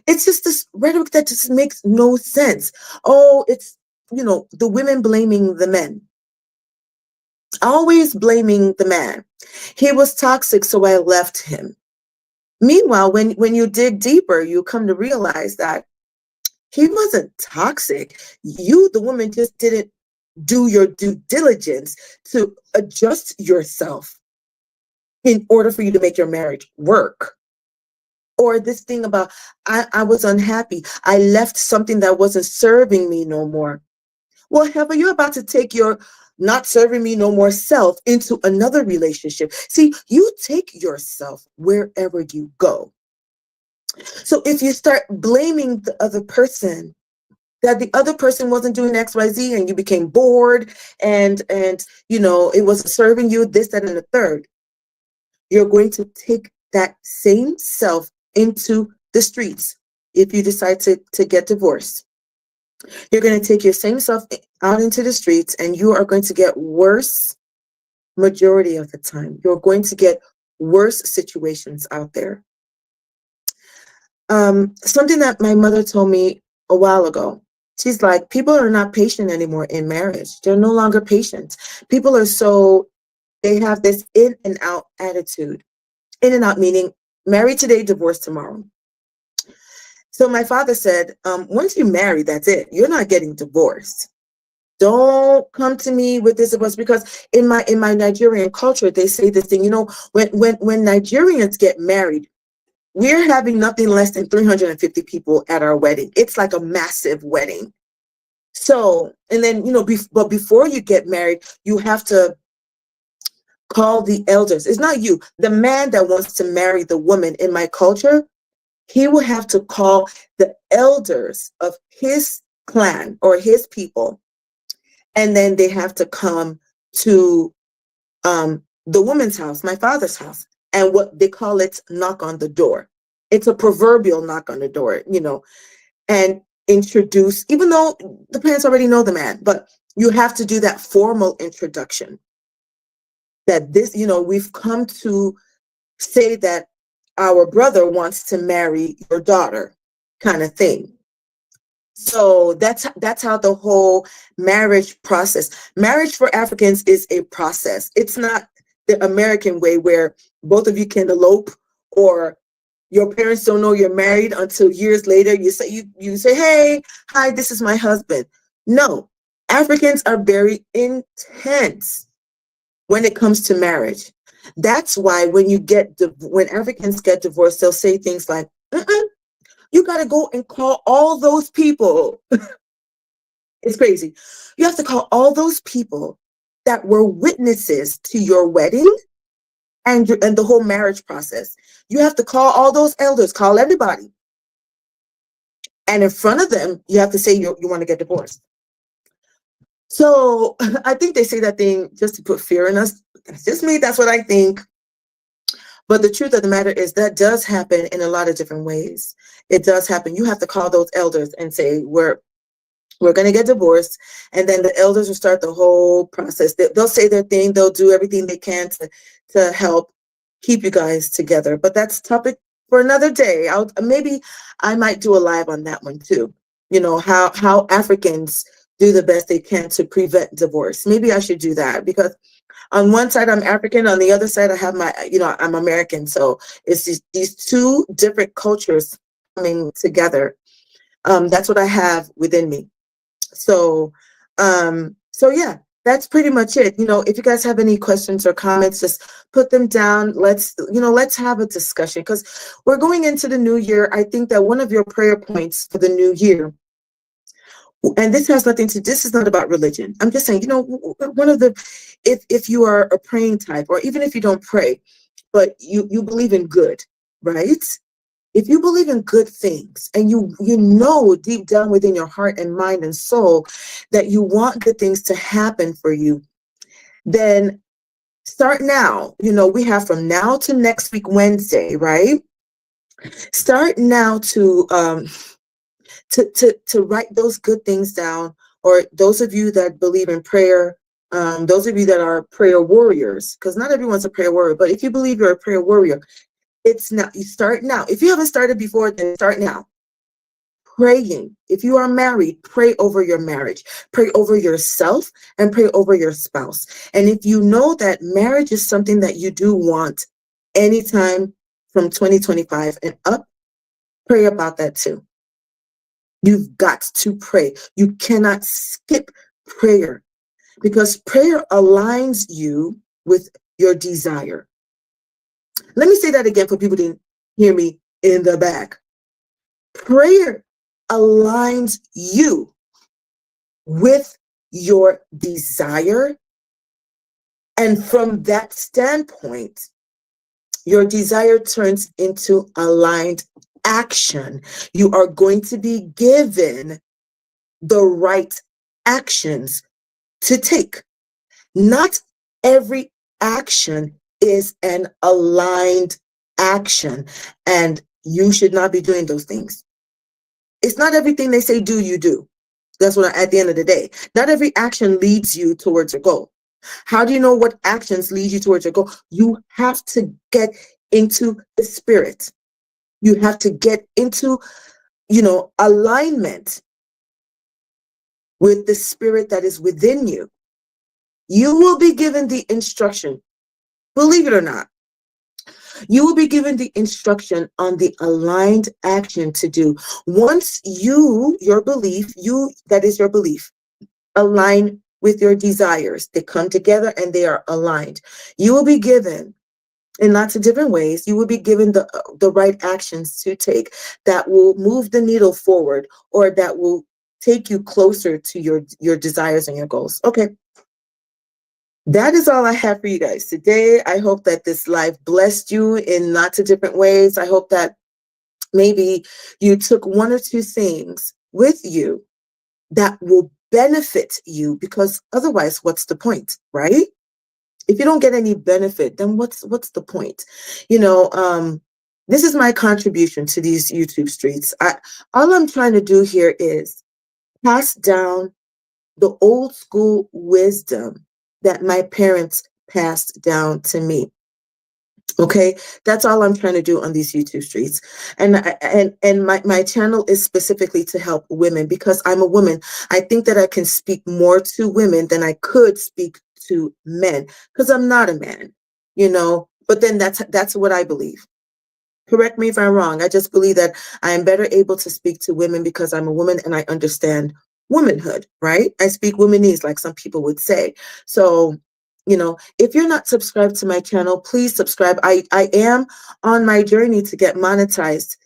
it's just this rhetoric that just makes no sense. Oh, it's, the women blaming the men, always blaming the man. He was toxic, so I left him. Meanwhile, when you dig deeper, you come to realize that he wasn't toxic. You, the woman, just didn't do your due diligence to adjust yourself in order for you to make your marriage work. Or this thing about, I was unhappy. I left something that wasn't serving me no more. Well, Heather, you're about to take your not serving me no more self into another relationship. See, you take yourself wherever you go. So if you start blaming the other person, that the other person wasn't doing XYZ, and you became bored, and it wasn't serving you, this, that, and the third, you're going to take that same self into the streets. If you decide to get divorced, you're going to take your same self out into the streets, and you are going to get worse. Majority of the time, you're going to get worse situations out there. Something that my mother told me a while ago. She's like, people are not patient anymore in marriage. They're no longer patient. People are they have this in and out attitude. In and out meaning married today, divorced tomorrow. So my father said, once you marry, that's it. You're not getting divorced. Don't come to me with this divorce, because in my Nigerian culture, they say this thing, when Nigerians get married, we're having nothing less than 350 people at our wedding. It's like a massive wedding. So, and then, but before you get married, you have to call the elders. It's not you. The man that wants to marry the woman in my culture, he will have to call the elders of his clan or his people. And then they have to come to the woman's house, my father's house. And what they call it, knock on the door. It's a proverbial knock on the door, and introduce, even though the parents already know the man, but you have to do that formal introduction. That this, we've come to say that our brother wants to marry your daughter, kind of thing. So that's how the whole marriage for Africans is a process. It's not the American way where both of you can elope, or your parents don't know you're married until years later. You say, hey, hi, this is my husband. No, Africans are very intense when it comes to marriage. That's why when Africans get divorced, they'll say things like, you got to go and call all those people. It's crazy. You have to call all those people that were witnesses to your wedding and the whole marriage process. You have to call all those elders, call everybody. And in front of them, you have to say you want to get divorced. So I think they say that thing just to put fear in us. That's just me. That's what I think. But the truth of the matter is that does happen in a lot of different ways. It does happen. You have to call those elders and say, we're going to get divorced. And then the elders will start the whole process. They'll say their thing. They'll do everything they can to help keep you guys together. But that's topic for another day. Maybe I might do a live on that one too. You know, how Africans do the best they can to prevent divorce. Maybe I should do that, because on one side I'm African, on the other side I have I'm American. So it's these two different cultures coming together. That's what I have within me. So, so yeah, that's pretty much it. You know, if you guys have any questions or comments, just put them down. Let's have a discussion, because we're going into the new year. I think that one of your prayer points for the new year, and this is not about religion. I'm just saying, if you are a praying type, or even if you don't pray, but you believe in good, right? If you believe in good things, and you know deep down within your heart and mind and soul that you want good things to happen for you, then start now. You know, we have from now to next week, Wednesday, right? Start now to write those good things down. Or those of you that believe in prayer, those of you that are prayer warriors, because not everyone's a prayer warrior, but if you believe you're a prayer warrior, it's now. You start now. If you haven't started before, then start now. Praying. If you are married, pray over your marriage, pray over yourself, and pray over your spouse. And if you know that marriage is something that you do want anytime from 2025 and up, pray about that too. You've got to pray. You cannot skip prayer, because prayer aligns you with your desire. Let me say that again for people who didn't hear me in the back. Prayer aligns you with your desire. And from that standpoint, your desire turns into aligned action. You are going to be given the right actions to take. Not every action is an aligned action, and you should not be doing those things. It's not everything they say do, you do. That's what, at the end of the day, not every action leads you towards your goal. How do you know what actions lead you towards your goal? You have to get into the spirit. You have to get into, alignment with the spirit that is within you. You will be given the instruction, believe it or not. You will be given the instruction on the aligned action to do. Once your belief, align with your desires, they come together and they are aligned. You will be given, in lots of different ways, you will be given the right actions to take that will move the needle forward, or that will take you closer to your desires and your goals. Okay. That is all I have for you guys today. I hope that this live blessed you in lots of different ways. I hope that maybe you took one or two things with you that will benefit you, because otherwise, what's the point, right? If you don't get any benefit, then what's the point? This is my contribution to these YouTube streets. All I'm trying to do here is pass down the old school wisdom that my parents passed down to me. Okay, that's all I'm trying to do on these YouTube streets. And my channel is specifically to help women, because I'm a woman. I think that I can speak more to women than I could speak to men, because I'm not a man, but then that's what I believe. Correct me if I'm wrong. I just believe that I am better able to speak to women because I'm a woman and I understand womanhood, right? I speak womanese, like some people would say. So, if you're not subscribed to my channel, please subscribe. I am on my journey to get monetized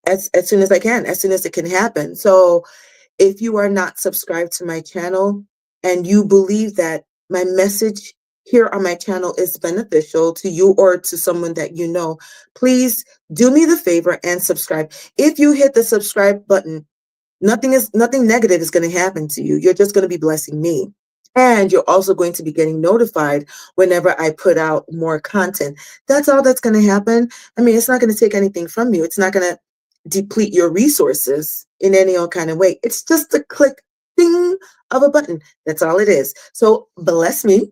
as soon as I can, as soon as it can happen. So if you are not subscribed to my channel and you believe that my message here on my channel is beneficial to you or to someone that you know, please do me the favor and subscribe. If you hit the subscribe button, Nothing negative is going to happen to you. You're just going to be blessing me. And you're also going to be getting notified whenever I put out more content. That's all that's going to happen. I mean, it's not going to take anything from you. It's not going to deplete your resources in any old kind of way. It's just a click ding of a button. That's all it is. So bless me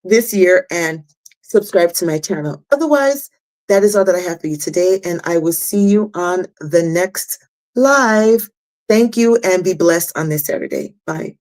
this year and subscribe to my channel. Otherwise, that is all that I have for you today. And I will see you on the next live. Thank you and be blessed on this Saturday. Bye.